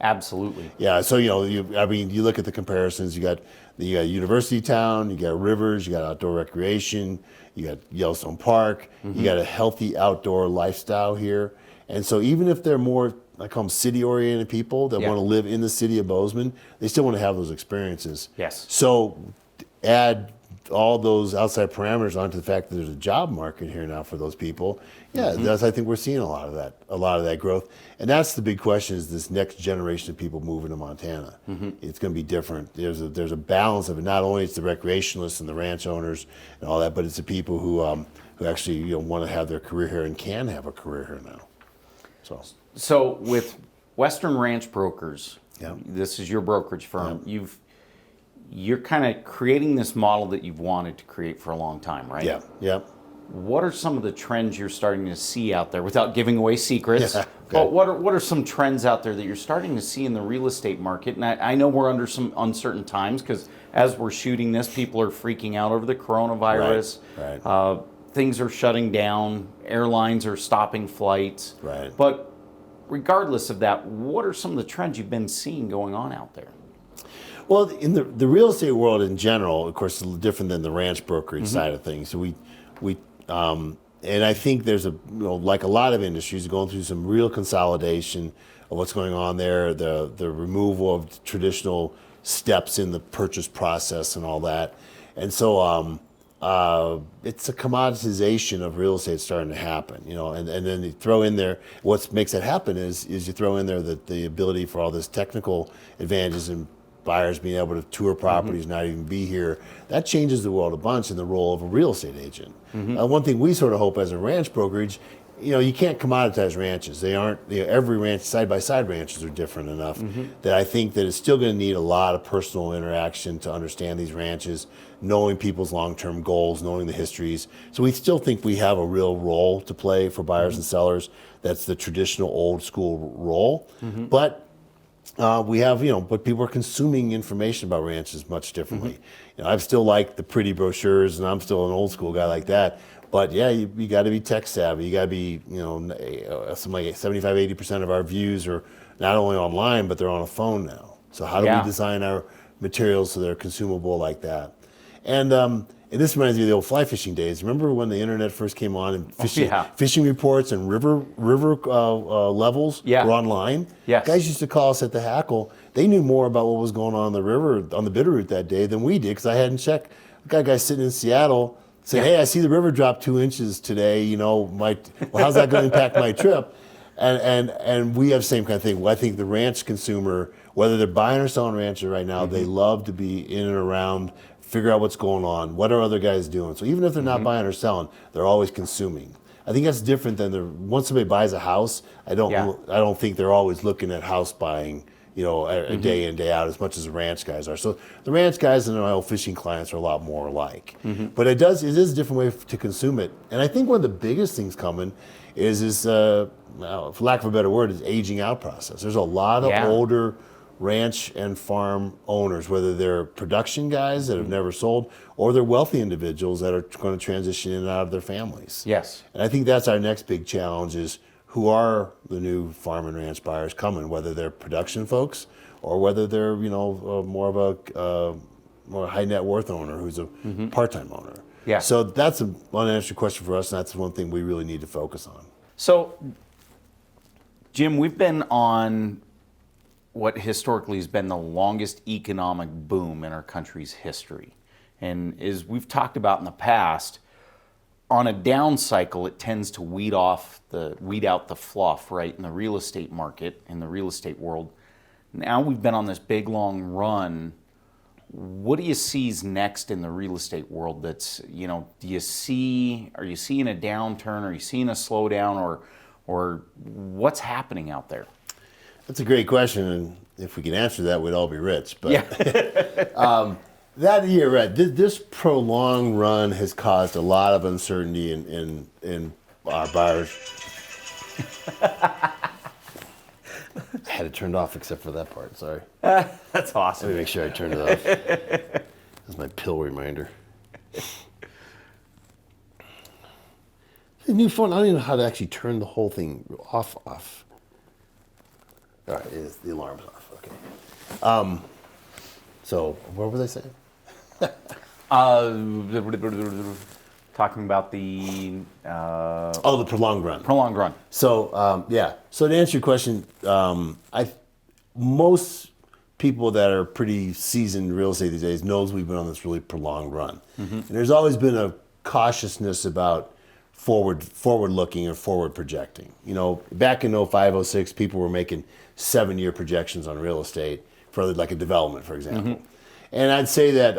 Absolutely. Yeah. So, you look at the comparisons, you got University Town, you got rivers, you got outdoor recreation, you got Yellowstone Park, you got a healthy outdoor lifestyle here. And so even if they're more, I call them city-oriented people that want to live in the city of Bozeman, they still want to have those experiences. Yes. So add all those outside parameters onto the fact that there's a job market here now for those people. Yeah, I think we're seeing a lot of that growth. And that's the big question, is this next generation of people moving to Montana. It's going to be different. There's a balance of it. Not only it's the recreationalists and the ranch owners and all that, but it's the people who actually want to have their career here and can have a career here now. So with Western Ranch Brokers, this is your brokerage firm. You're kind of creating this model that you've wanted to create for a long time, right? Yeah. What are some of the trends you're starting to see out there, without giving away secrets? But what are some trends out there that you're starting to see in the real estate market? And I know we're under some uncertain times, because as we're shooting this, people are freaking out over the coronavirus. Right. Things are shutting down. Airlines are stopping flights. Right. But regardless of that, what are some of the trends you've been seeing going on out there? Well, in the real estate world in general, of course, it's different than the ranch brokerage side of things. So and I think there's like a lot of industries, going through some real consolidation of what's going on there, the removal of traditional steps in the purchase process and all that. And so it's a commoditization of real estate starting to happen, and then you throw in there, what makes it happen is you throw in there the ability for all this technical advantages and buyers being able to tour properties, not even be here. That changes the world a bunch in the role of a real estate agent. One thing we sort of hope as a ranch brokerage, you can't commoditize ranches. They aren't, every ranch, side-by-side ranches are different enough that I think that it's still going to need a lot of personal interaction to understand these ranches, knowing people's long-term goals, knowing the histories. So we still think we have a real role to play for buyers and sellers. That's the traditional old school role. But we have, but people are consuming information about ranches much differently. I still like the pretty brochures, and I'm still an old school guy like that. But yeah, you got to be tech savvy. You got to be, something like 75, 80% of our views are not only online, but they're on a phone now. So how do we design our materials so they're consumable like that? And this reminds me of the old fly fishing days. Remember when the internet first came on and fishing reports and river levels were online? Yes. Guys used to call us at the Hackle. They knew more about what was going on the river, on the Bitterroot that day than we did, because I hadn't checked. I got a guy sitting in Seattle saying, hey, I see the river drop 2 inches today. How's that going to impact my trip? And we have the same kind of thing. Well, I think the ranch consumer, whether they're buying or selling ranches right now, they love to be in and around, figure out what's going on, what are other guys doing. So even if they're not buying or selling, they're always consuming. I think that's different than once somebody buys a house. I don't think they're always looking at house buying, a day in, day out, as much as the ranch guys are. So the ranch guys and my old fishing clients are a lot more alike. But it is a different way to consume it. And I think one of the biggest things coming is for lack of a better word, is aging out process. There's a lot of older ranch and farm owners, whether they're production guys that have never sold, or they're wealthy individuals that are going to transition in and out of their families. Yes. And I think that's our next big challenge is who are the new farm and ranch buyers coming, whether they're production folks or whether they're, more of a high net worth owner who's a part-time owner. Yeah. So that's an unanswered question for us, and that's one thing we really need to focus on. So, Jim, we've been on what historically has been the longest economic boom in our country's history. And as we've talked about in the past, on a down cycle, it tends to weed out the fluff, right, in the real estate market, in the real estate world. Now we've been on this big, long run. What do you see is next in the real estate world that's, are you seeing a downturn? Are you seeing a slowdown? Or what's happening out there? That's a great question, and if we can answer that, we'd all be rich. But that year, right? This prolonged run has caused a lot of uncertainty in our buyers. I had it turned off except for that part. Sorry. That's awesome. Let me make sure I turn it off. That's my pill reminder. The new phone. I don't even know how to actually turn the whole thing off. All right, the alarm's off. Okay. So what was I saying? Talking about the the prolonged run. Prolonged run. So So to answer your question, most people that are pretty seasoned in real estate these days knows we've been on this really prolonged run, and there's always been a cautiousness about forward looking or forward projecting. Back in 05, 06, people were making 7-year projections on real estate for like a development, for example. And I'd say that,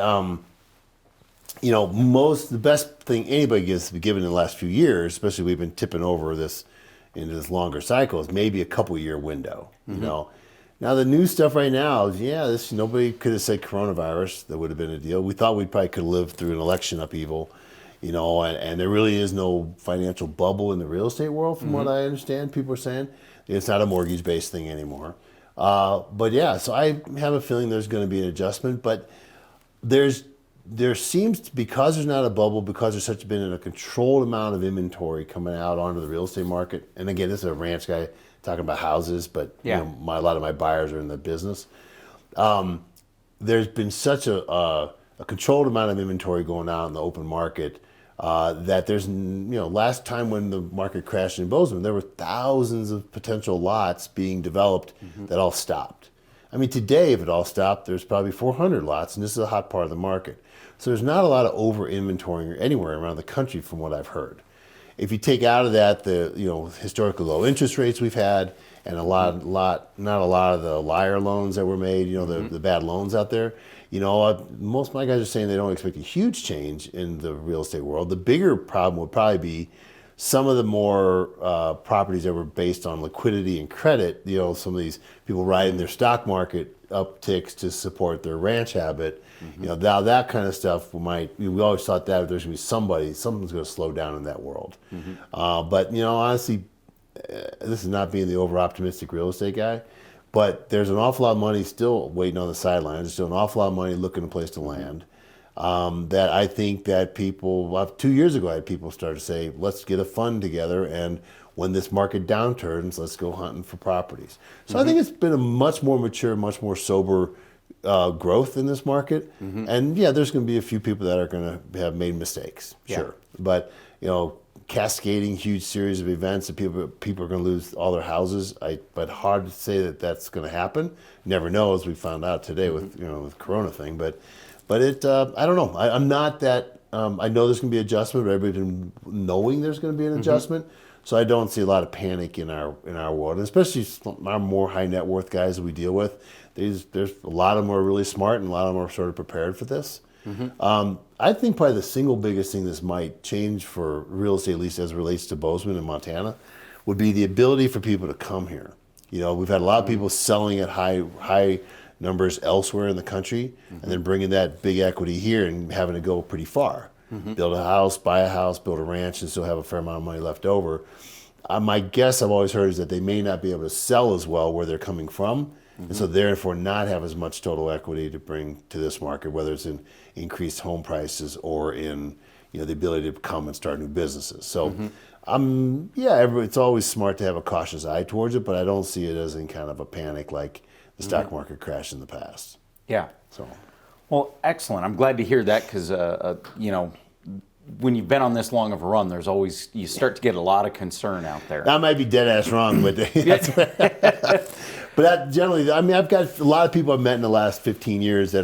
the best thing anybody gets given in the last few years, especially we've been tipping over into this longer cycle, is maybe a couple-year window. Now the new stuff right now is, nobody could have said coronavirus. That would have been a deal. We thought we probably could have lived through an election upheaval, and there really is no financial bubble in the real estate world, from what I understand. People are saying it's not a mortgage-based thing anymore. So I have a feeling there's going to be an adjustment, but there seems to, because there's not a bubble, because there's been a controlled amount of inventory coming out onto the real estate market. And again, this is a ranch guy talking about houses, but a lot of my buyers are in the business. There's been such a controlled amount of inventory going out in the open market that there's, last time when the market crashed in Bozeman, there were thousands of potential lots being developed that all stopped. I mean, today, if it all stopped, there's probably 400 lots, and this is a hot part of the market. So there's not a lot of over inventorying anywhere around the country from what I've heard. If you take out of that the historically low interest rates we've had and not a lot of the liar loans that were made, the bad loans out there, most of my guys are saying they don't expect a huge change in the real estate world. The bigger problem would probably be some of the more properties that were based on liquidity and credit, some of these people riding their stock market upticks to support their ranch habit. Now that kind of stuff we always thought that there's going to be something's going to slow down in that world. But honestly, this is not being the over optimistic real estate guy, but there's an awful lot of money still waiting on the sidelines. There's still an awful lot of money looking a place to land. That I think that 2 years ago, I had people start to say, let's get a fund together, and when this market downturns, let's go hunting for properties. So I think it's been a much more mature, much more sober growth in this market. And yeah, there's going to be a few people that are going to have made mistakes, sure. But cascading huge series of events and people are going to lose all their houses. But hard to say that that's going to happen. Never know, as we found out today with with Corona thing. But it I don't know. I'm not that. I know there's going to be adjustment, but everybody's been knowing there's going to be an adjustment. So I don't see a lot of panic in our world, and especially our more high net worth guys that we deal with. There's a lot of them are really smart, and a lot of them are sort of prepared for this. I think probably the single biggest thing this might change for real estate, at least as it relates to Bozeman and Montana, would be the ability for people to come here. We've had a lot of people selling at high numbers elsewhere in the country, and then bringing that big equity here and having to go pretty far. Build a house, buy a house, build a ranch, and still have a fair amount of money left over. My guess I've always heard is that they may not be able to sell as well where they're coming from, and so therefore not have as much total equity to bring to this market, whether it's in increased home prices or in the ability to come and start new businesses. So it's always smart to have a cautious eye towards it, but I don't see it as in kind of a panic like the stock market crashed in the past. Yeah. So. Well, excellent. I'm glad to hear that because, when you've been on this long of a run, you start to get a lot of concern out there. I might be dead ass wrong, but but that generally, I've got a lot of people I've met in the last 15 years that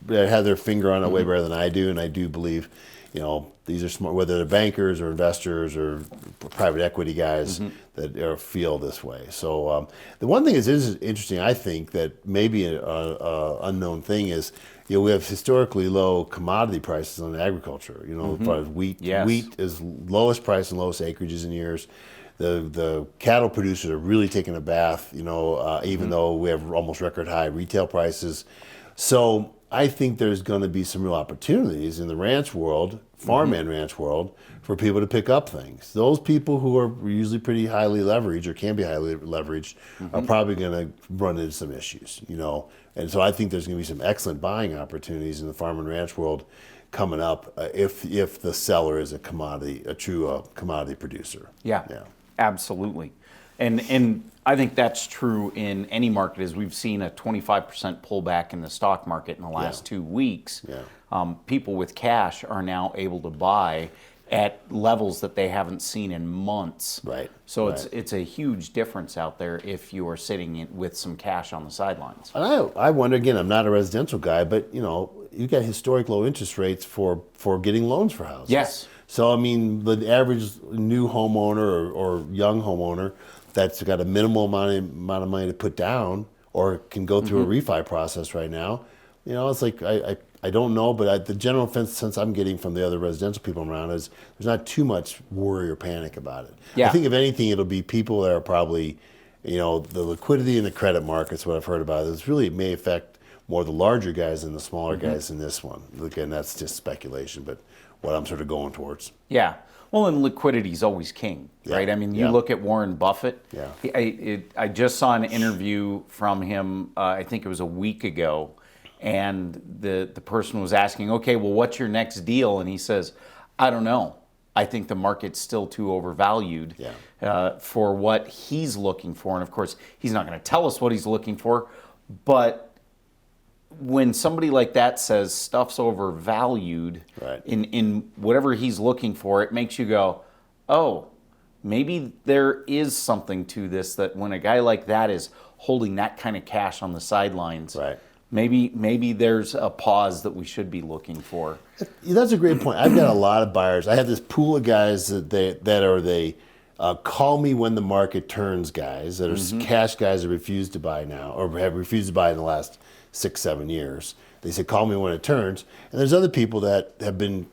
have their finger on it way better than I do, and I do believe, these are smart, whether they're bankers or investors or private equity guys that feel this way. So the one thing is interesting, I think, that maybe an unknown thing is, we have historically low commodity prices on agriculture. Wheat is lowest price and lowest acreages in years. The cattle producers are really taking a bath, even though we have almost record high retail prices. So I think there's going to be some real opportunities in the ranch world, farmland ranch world, for people to pick up things. Those people who are usually pretty highly leveraged or can be highly leveraged are probably going to run into some issues, And so I think there's going to be some excellent buying opportunities in the farm and ranch world coming up if the seller is a true commodity producer. Yeah, absolutely. And I think that's true in any market, as we've seen a 25% pullback in the stock market in the last 2 weeks. People with cash are now able to buy at levels that they haven't seen in months. Right. So it's a huge difference out there if you are sitting with some cash on the sidelines. And I wonder, again, I'm not a residential guy, but you got historic low interest rates for getting loans for houses. Yes. So the average new homeowner or young homeowner that's got a minimal amount of money to put down or can go through a refi process right now, it's like I don't know, but the general sense I'm getting from the other residential people around is there's not too much worry or panic about it. Yeah. I think if anything, it'll be people that are probably, the liquidity in the credit markets, what I've heard about is really it may affect more the larger guys than the smaller guys in this one. Again, that's just speculation, but what I'm sort of going towards. Yeah. Well, and liquidity is always king, right? I mean, you look at Warren Buffett. Yeah. I just saw an interview from him, I think it was a week ago, and the person was asking, okay, well, what's your next deal? And he says, I don't know. I think the market's still too overvalued for what he's looking for. And of course, he's not going to tell us what he's looking for, but when somebody like that says stuff's overvalued in whatever he's looking for, it makes you go, oh, maybe there is something to this, that when a guy like that is holding that kind of cash on the sidelines, maybe there's a pause that we should be looking for. That's a great point. I've got a lot of buyers. I have this pool of guys that call me when the market turns guys, that are cash guys that refuse to buy now or have refused to buy in the last 6-7 years. They say, call me when it turns. And there's other people that have been,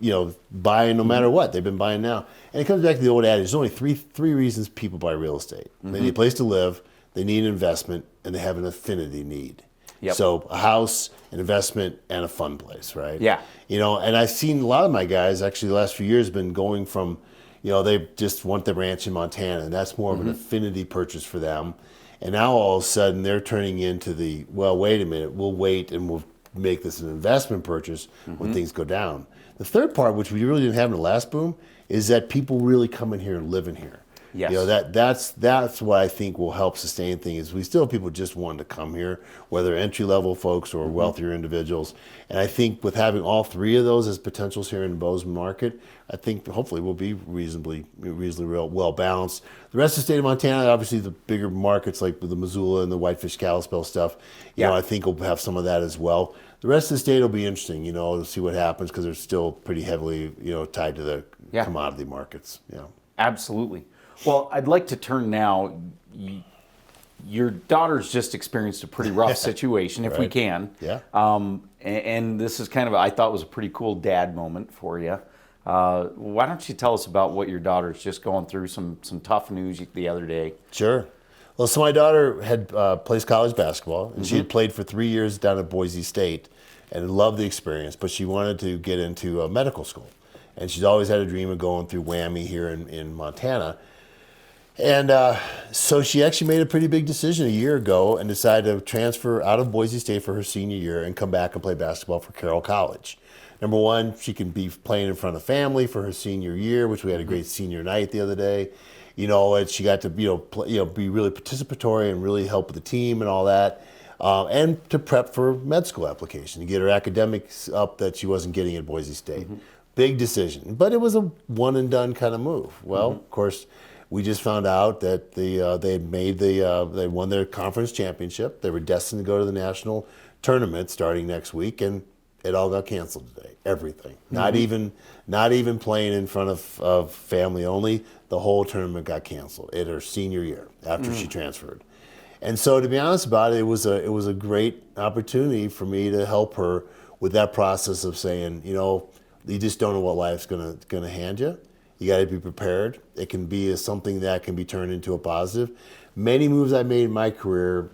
buying no matter what. They've been buying now. And it comes back to the old adage, there's only three reasons people buy real estate. They need a place to live, they need an investment, and they have an affinity need. Yep. So a house, an investment, and a fun place, right? Yeah. And I've seen a lot of my guys, actually the last few years, been going from, they just want the ranch in Montana, and that's more of an affinity purchase for them. And now all of a sudden they're turning into wait a minute, we'll wait and we'll make this an investment purchase when things go down. The third part, which we really didn't have in the last boom, is that people really come in here and live in here. Yes. That's what I think will help sustain things. We still have people just wanting to come here, whether entry level folks or wealthier individuals. And I think with having all three of those as potentials here in the Bozeman market, I think hopefully we'll be reasonably well balanced. The rest of the state of Montana, obviously the bigger markets like the Missoula and the Whitefish Kalispell stuff, I think we'll have some of that as well. The rest of the state will be interesting, to see what happens because they're still pretty heavily, tied to the commodity markets. Absolutely. Well, I'd like to turn now. Your daughter's just experienced a pretty rough situation, if we can. Yeah. And this is kind of, I thought was a pretty cool dad moment for you. Why don't you tell us about what your daughter's just going through, some tough news the other day? Sure. Well, so my daughter had plays college basketball, and she had played for 3 years down at Boise State and loved the experience, but she wanted to get into medical school. And she's always had a dream of going through WWAMI here in Montana. And so she actually made a pretty big decision a year ago and decided to transfer out of Boise State for her senior year and come back and play basketball for Carroll College. Number one, she can be playing in front of family for her senior year, which we had a great senior night the other day. And she got to be really participatory and really help with the team and all that, and to prep for med school application to get her academics up that she wasn't getting at Boise State. Big decision, but it was a one and done kind of move. Well, of course, we just found out that they won their conference championship. They were destined to go to the national tournament starting next week, and it all got canceled today. Everything, not even playing in front of family only. The whole tournament got canceled at her senior year after she transferred. And so, to be honest about it, it was a great opportunity for me to help her with that process of saying, you just don't know what life's gonna hand you. You got to be prepared. It can be something that can be turned into a positive. Many moves I made in my career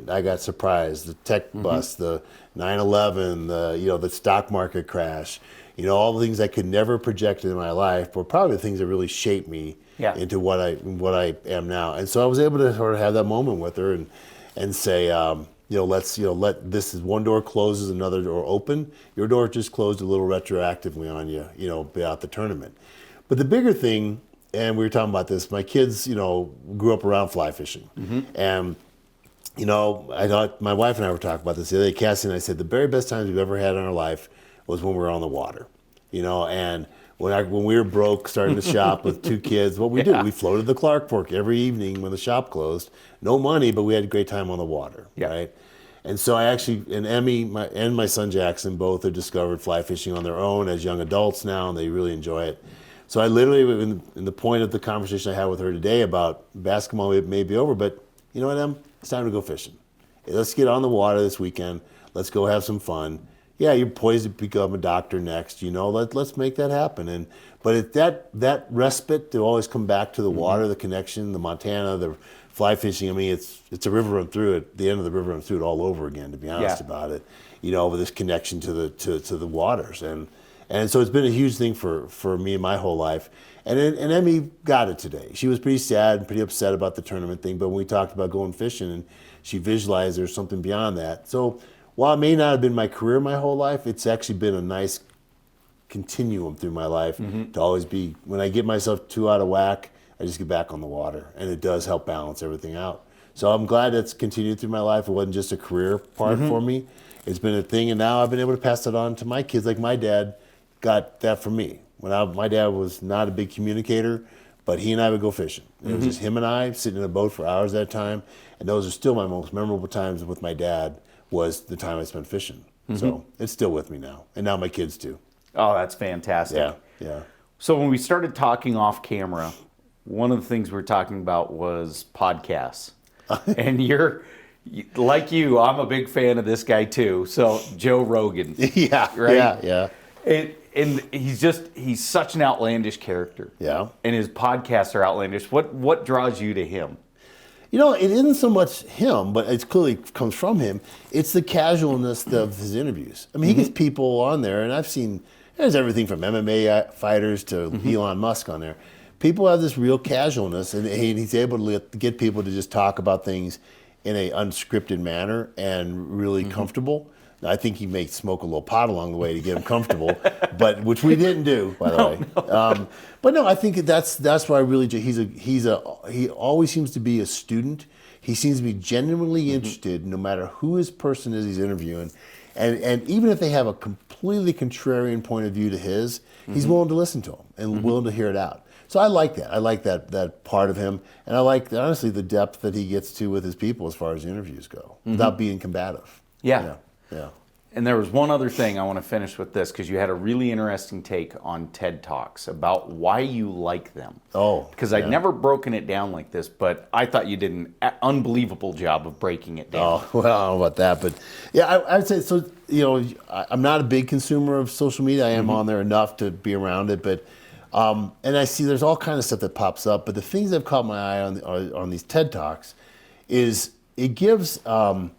I got surprised. The tech bust, the 9/11, the stock market crash. All the things I could never project in my life were probably the things that really shaped me into what I am now. And so I was able to sort of have that moment with her and say, let this is one door closes, another door open. Your door just closed a little retroactively on you, about the tournament. But the bigger thing, and we were talking about this, my kids, grew up around fly fishing. And, I thought my wife and I were talking about this the other day. Cassie and I said the very best times we've ever had in our life was when we were on the water. And when we were broke, starting to shop with 2 kids, what we do, we floated the Clark Fork every evening when the shop closed. No money, but we had a great time on the water, right? And so and Emmy and my son Jackson both have discovered fly fishing on their own as young adults now, and they really enjoy it. So I literally, in the point of the conversation I had with her today about basketball may be over, but you know what, Em? It's time to go fishing. Let's get on the water this weekend. Let's go have some fun. Yeah, you're poised to become a doctor next. Let's make that happen. But that respite to always come back to the water, the connection, the Montana, the fly fishing. I mean, it's a river run through it. The end of the river run through it all over again. To be honest about it, with this connection to the waters And so it's been a huge thing for me my whole life. And Emmy got it today. She was pretty sad and pretty upset about the tournament thing, but when we talked about going fishing, and she visualized there's something beyond that. So while it may not have been my career my whole life, it's actually been a nice continuum through my life to always be, when I get myself too out of whack, I just get back on the water. And it does help balance everything out. So I'm glad it's continued through my life. It wasn't just a career part for me. It's been a thing, and now I've been able to pass it on to my kids, like my dad got that from me. My dad was not a big communicator, but he and I would go fishing. It was just him and I sitting in a boat for hours at a time, and those are still my most memorable times with my dad was the time I spent fishing. So it's still with me now. And now my kids too. Oh, that's fantastic. Yeah. So when we started talking off camera, one of the things we were talking about was podcasts. And like you, I'm a big fan of this guy too. So Joe Rogan. Yeah. Right? Yeah. And he's such an outlandish character. Yeah. And his podcasts are outlandish. What draws you to him? It isn't so much him, but it clearly comes from him. It's the casualness of his interviews. I mean, he gets people on there, and I've seen, there's everything from MMA fighters to Elon Musk on there. People have this real casualness, and he's able to get people to just talk about things in a unscripted manner and really comfortable. Now, I think he may smoke a little pot along the way to get him comfortable, but which we didn't do, by the way. No. But no, I think that's why I really he always seems to be a student. He seems to be genuinely interested, no matter who his person is he's interviewing, and even if they have a completely contrarian point of view to his, he's willing to listen to them and willing to hear it out. So I like that. I like that part of him, and I like honestly the depth that he gets to with his people as far as interviews go, without being combative. Yeah. Yeah. And there was one other thing I want to finish with this, because you had a really interesting take on TED Talks about why you like them. Oh. Because I'd never broken it down like this, but I thought you did an unbelievable job of breaking it down. Oh, well, I don't know about that, but yeah, I would say so. I'm not a big consumer of social media. I am on there enough to be around it, but and I see there's all kinds of stuff that pops up. But the things that have caught my eye on these TED Talks is it gives an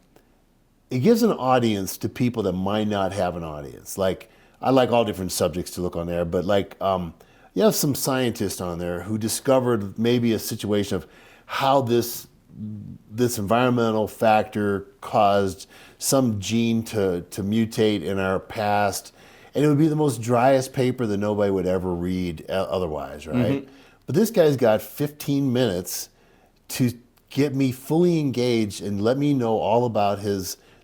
audience to people that might not have an audience. Like, I like all different subjects to look on there, but like, you have some scientists on there who discovered maybe a situation of how this environmental factor caused some gene to mutate in our past, and it would be the most driest paper that nobody would ever read otherwise, right? But this guy's got 15 minutes to get me fully engaged and let me know all about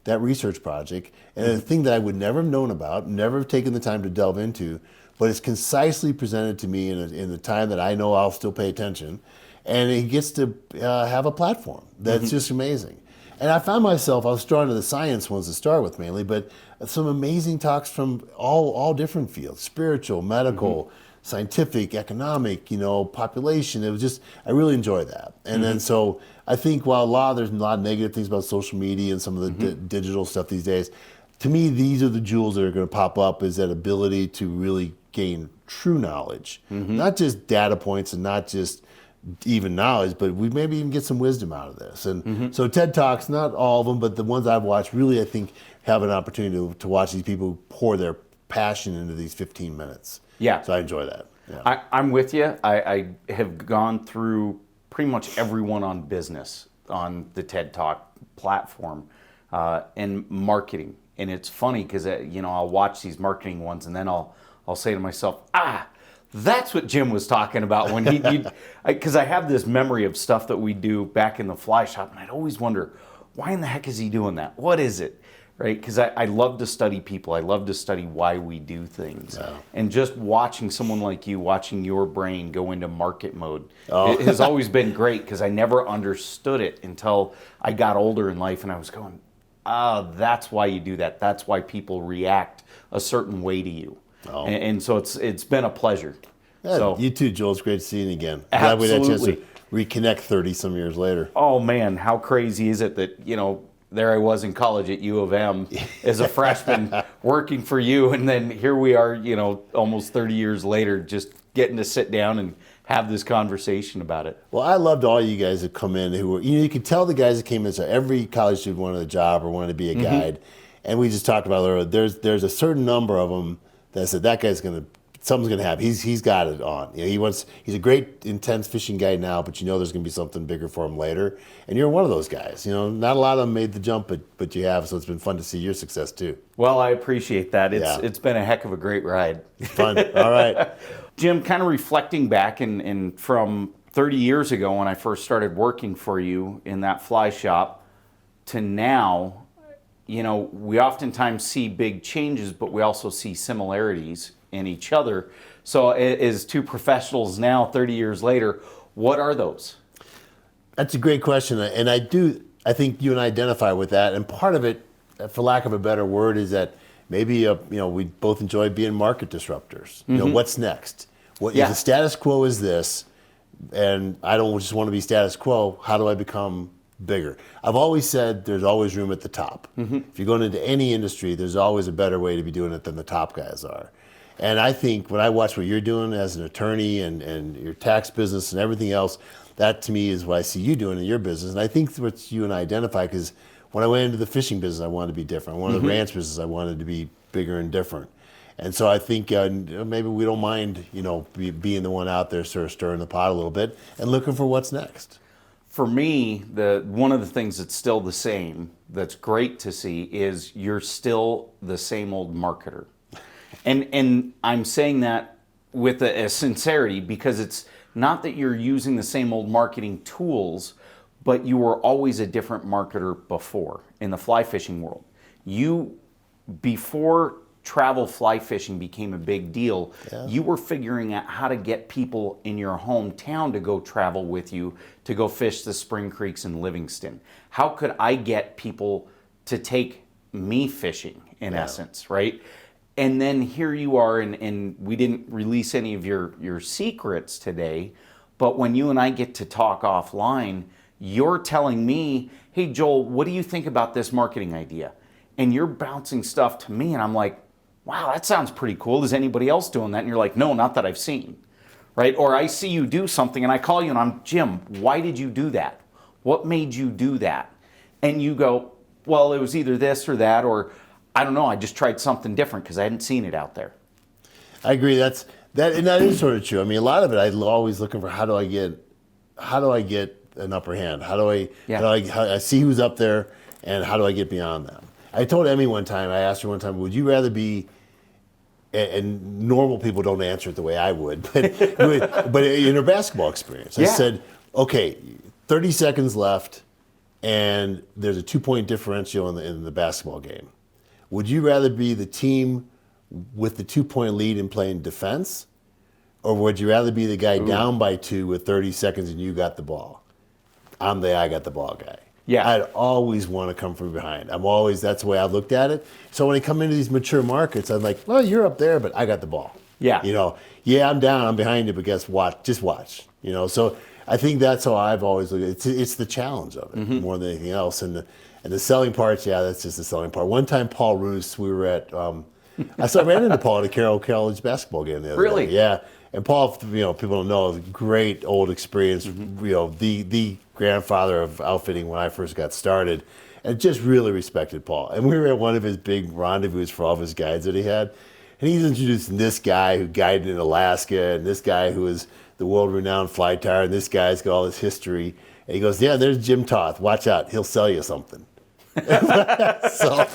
that research project, and a thing that I would never have known about, never have taken the time to delve into, but it's concisely presented to me in the time that I know I'll still pay attention, and he gets to have a platform that's just amazing. And I found myself, I was drawn to the science ones to start with mainly, but some amazing talks from all different fields, spiritual, medical, scientific, economic, population. It was just, I really enjoyed that. And then so I think while there's a lot of negative things about social media and some of the digital stuff these days, to me, these are the jewels that are going to pop up, is that ability to really gain true knowledge, not just data points and not just even knowledge, but we maybe even get some wisdom out of this. And so TED Talks, not all of them, but the ones I've watched really, I think, have an opportunity to watch these people pour their passion into these 15 minutes. Yeah. So I enjoy that. Yeah. I'm with you. I have gone through pretty much everyone on business on the TED Talk platform and marketing. And it's funny because I'll watch these marketing ones, and then I'll say to myself, that's what Jim was talking about when because I have this memory of stuff that we do back in the fly shop, and I'd always wonder, why in the heck is he doing that? What is it? Right? Because I love to study people. I love to study why we do things. Yeah. And just watching someone like you, watching your brain go into market mode, it has always been great, because I never understood it until I got older in life, and I was going, that's why you do that. That's why people react a certain way to you. And so it's been a pleasure. Yeah, so you too, Joel. It's great seeing you again. Absolutely. Glad we had a chance to reconnect 30 some years later. Oh man, how crazy is it that there I was in college at U of M as a freshman working for you, and then here we are, almost 30 years later, just getting to sit down and have this conversation about it. Well, I loved all you guys that come in who were, you could tell the guys that came in, so every college student wanted a job or wanted to be a guide, and we just talked about earlier, there's a certain number of them that said that guy's something's gonna happen. He's got it on. He's a great intense fishing guy now, but there's gonna be something bigger for him later. And you're one of those guys. Not a lot of them made the jump, but you have. So it's been fun to see your success too. Well, I appreciate that. It's been a heck of a great ride. Fun. All right, Jim. Kind of reflecting back and from 30 years ago when I first started working for you in that fly shop to now. We oftentimes see big changes, but we also see similarities in each other. So as two professionals now, 30 years later, what are those? That's a great question. And I think you and I identify with that. And part of it for lack of a better word, is that maybe we both enjoy being market disruptors. What's next? If the status quo is this, and I don't just want to be status quo, how do I become bigger? I've always said there's always room at the top. If you're going into any industry, there's always a better way to be doing it than the top guys are. And I think when I watch what you're doing as an attorney and your tax business and everything else, that to me is what I see you doing in your business. And I think what you and I identify, because when I went into the fishing business, I wanted to be different. When I went into the ranch business, I wanted to be bigger and different. And so I think maybe we don't mind, being the one out there sort of stirring the pot a little bit and looking for what's next. For me, one of the things that's still the same, that's great to see, is you're still the same old marketer. And I'm saying that with a sincerity, because it's not that you're using the same old marketing tools, but you were always a different marketer before in the fly fishing world. Before travel fly fishing became a big deal, you were figuring out how to get people in your hometown to go travel with you to go fish the spring creeks in Livingston. How could I get people to take me fishing, in essence, right? And then here you are, and we didn't release any of your secrets today, but when you and I get to talk offline, you're telling me, hey, Joel, what do you think about this marketing idea? And you're bouncing stuff to me, and I'm like, wow, that sounds pretty cool. Is anybody else doing that? And you're like, no, not that I've seen, right? Or I see you do something, and I call you, and I'm, Jim, why did you do that? What made you do that? And you go, well, it was either this or that, or I don't know, I just tried something different because I hadn't seen it out there. I agree. And that is sort of true. I mean, a lot of it, I'm always looking for how do I get an upper hand? How do I see who's up there, and how do I get beyond them? I told Emmy one time, I asked her one time, would you rather be, and normal people don't answer it the way I would, but in her basketball experience, I said, okay, 30 seconds left, and there's a 2-point differential in the basketball game. Would you rather be the team with the 2-point lead and playing defense, or would you rather be the guy down by 2 with 30 seconds and you got the ball? I'm the I got the ball guy. Yeah. I'd always want to come from behind. That's the way I've looked at it. So when I come into these mature markets, I'm like, well, you're up there, but I got the ball. Yeah. I'm down, I'm behind you, but just watch. So I think that's how I've always looked at it. It's the challenge of it more than anything else. And the selling parts, that's just the selling part. One time, Paul Roos, we were at, I ran into Paul at a Carroll College basketball game the other day. Yeah. And Paul, people don't know, great old experience, the grandfather of outfitting when I first got started, and just really respected Paul. And we were at one of his big rendezvous for all of his guides that he had. And he's introducing this guy who guided in Alaska, and this guy who was the world-renowned fly tyer, and this guy's got all this history. And he goes, there's Jim Toth. Watch out. He'll sell you something. So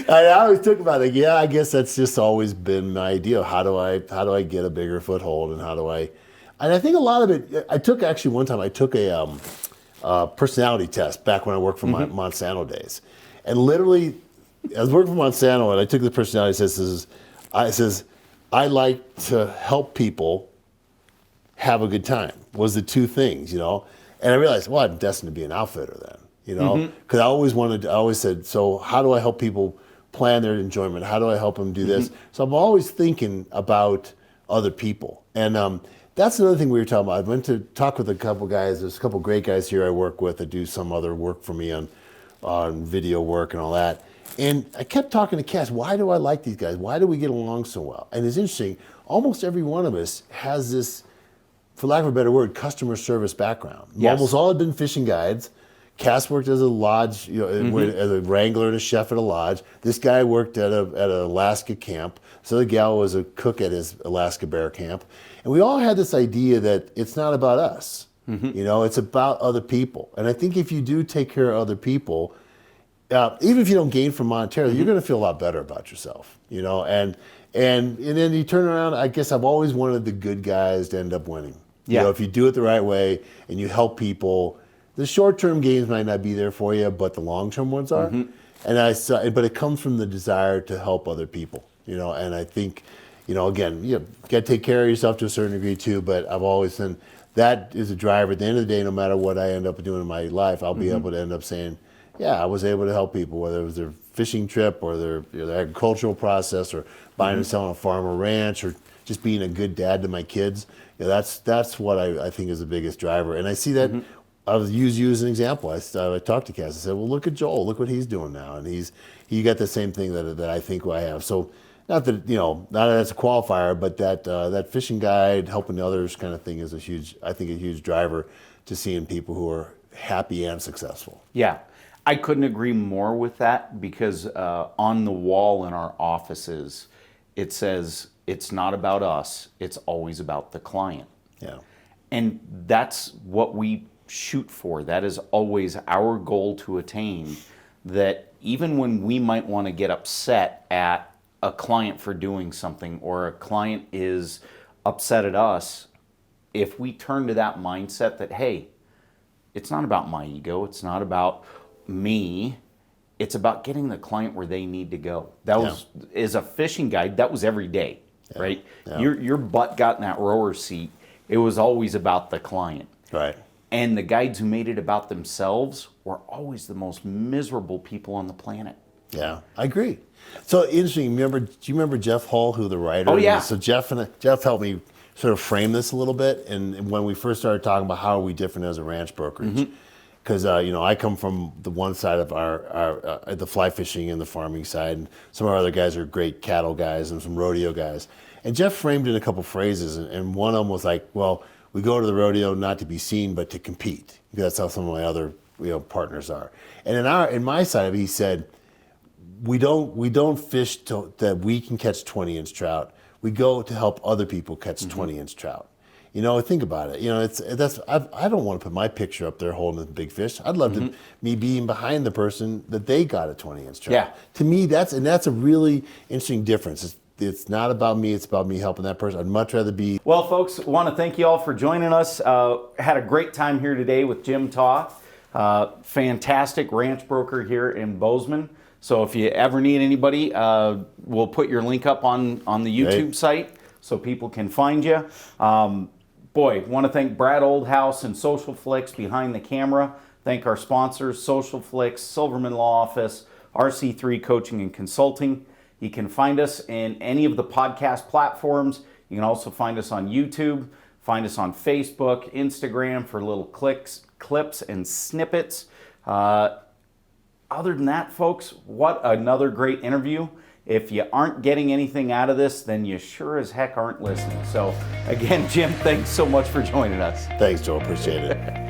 I always took about it. Yeah, I guess that's just always been my idea. How do I get a bigger foothold, and and I think a lot of it, I took a personality test back when I worked for my Monsanto days. And literally, I was working for Monsanto, and I took the personality test. It says, I like to help people have a good time, was the two things, And I realized, well, I'm destined to be an outfitter then. Because I always said, so how do I help people plan their enjoyment? How do I help them do this? So I'm always thinking about other people. And that's another thing we were talking about. I went to talk with a couple guys. There's a couple great guys here I work with that do some other work for me on video work and all that. And I kept talking to Cass, why do I like these guys? Why do we get along so well? And it's interesting, almost every one of us has this, for lack of a better word, customer service background. Yes. Almost all have been fishing guides. Cass worked as a lodge, as a wrangler and a chef at a lodge. This guy worked at an Alaska camp. This other gal was a cook at his Alaska bear camp. And we all had this idea that it's not about us. It's about other people. And I think if you do take care of other people, even if you don't gain from monetarily, you're going to feel a lot better about yourself. And then you turn around. I guess I've always wanted the good guys to end up winning. Yeah. If you do it the right way and you help people. The short-term gains might not be there for you, but the long-term ones are. But it comes from the desire to help other people, And I think, again, you got to take care of yourself to a certain degree too. But I've always said that is a driver. At the end of the day, no matter what I end up doing in my life, I'll be able to end up saying, yeah, I was able to help people, whether it was their fishing trip or their agricultural process or buying and selling a farm or ranch or just being a good dad to my kids. That's what I think is the biggest driver. And I see that. I was use you as an example. I talked to Cass. I said, well, look at Joel. Look what he's doing now. And he got the same thing that I think I have. So not that, not that that's a qualifier, but that fishing guide, helping others kind of thing is a huge driver to seeing people who are happy and successful. Yeah. I couldn't agree more with that because on the wall in our offices, it says, it's not about us, it's always about the client. Yeah. And that's what we shoot for. That is always our goal to attain, that even when we might want to get upset at a client for doing something or a client is upset at us, if we turn to that mindset that, hey, it's not about my ego, it's not about me, it's about getting the client where they need to go. That was, as a fishing guide, that was every day, right? Yeah. Your butt got in that rower seat, it was always about the client. Right. And the guides who made it about themselves were always the most miserable people on the planet. Yeah, I agree. So interesting. Do you remember Jeff Hull, who the writer? Oh, yeah. So Jeff helped me sort of frame this a little bit. And when we first started talking about how are we different as a ranch brokerage, because I come from the one side of our the fly fishing and the farming side, and some of our other guys are great cattle guys and some rodeo guys. And Jeff framed it in a couple phrases, and one of them was like, well, we go to the rodeo not to be seen, but to compete. Because that's how some of my other partners are. And in my side of it, he said, we don't fish that we can catch 20-inch trout. We go to help other people catch 20-inch trout. Think about it. I don't want to put my picture up there holding a big fish. I'd love to me being behind the person that they got a 20-inch trout. Yeah. To me, that's a really interesting difference. It's not about me, it's about me helping that person. I'd much rather be. Well, folks, want to thank you all for joining us. Had a great time here today with Jim Toth, fantastic ranch broker here in Bozeman. So if you ever need anybody, we'll put your link up on the YouTube site so people can find you. Want to thank Brad Oldhouse and Social Flicks behind the camera. Thank our sponsors, Social Flicks, Silverman Law Office, RC3 Coaching and Consulting. You can find us in any of the podcast platforms. You can also find us on YouTube, find us on Facebook, Instagram for little clips and snippets. Other than that, folks, what another great interview. If you aren't getting anything out of this, then you sure as heck aren't listening. So again, Jim, thanks so much for joining us. Thanks, Joe. Appreciate it.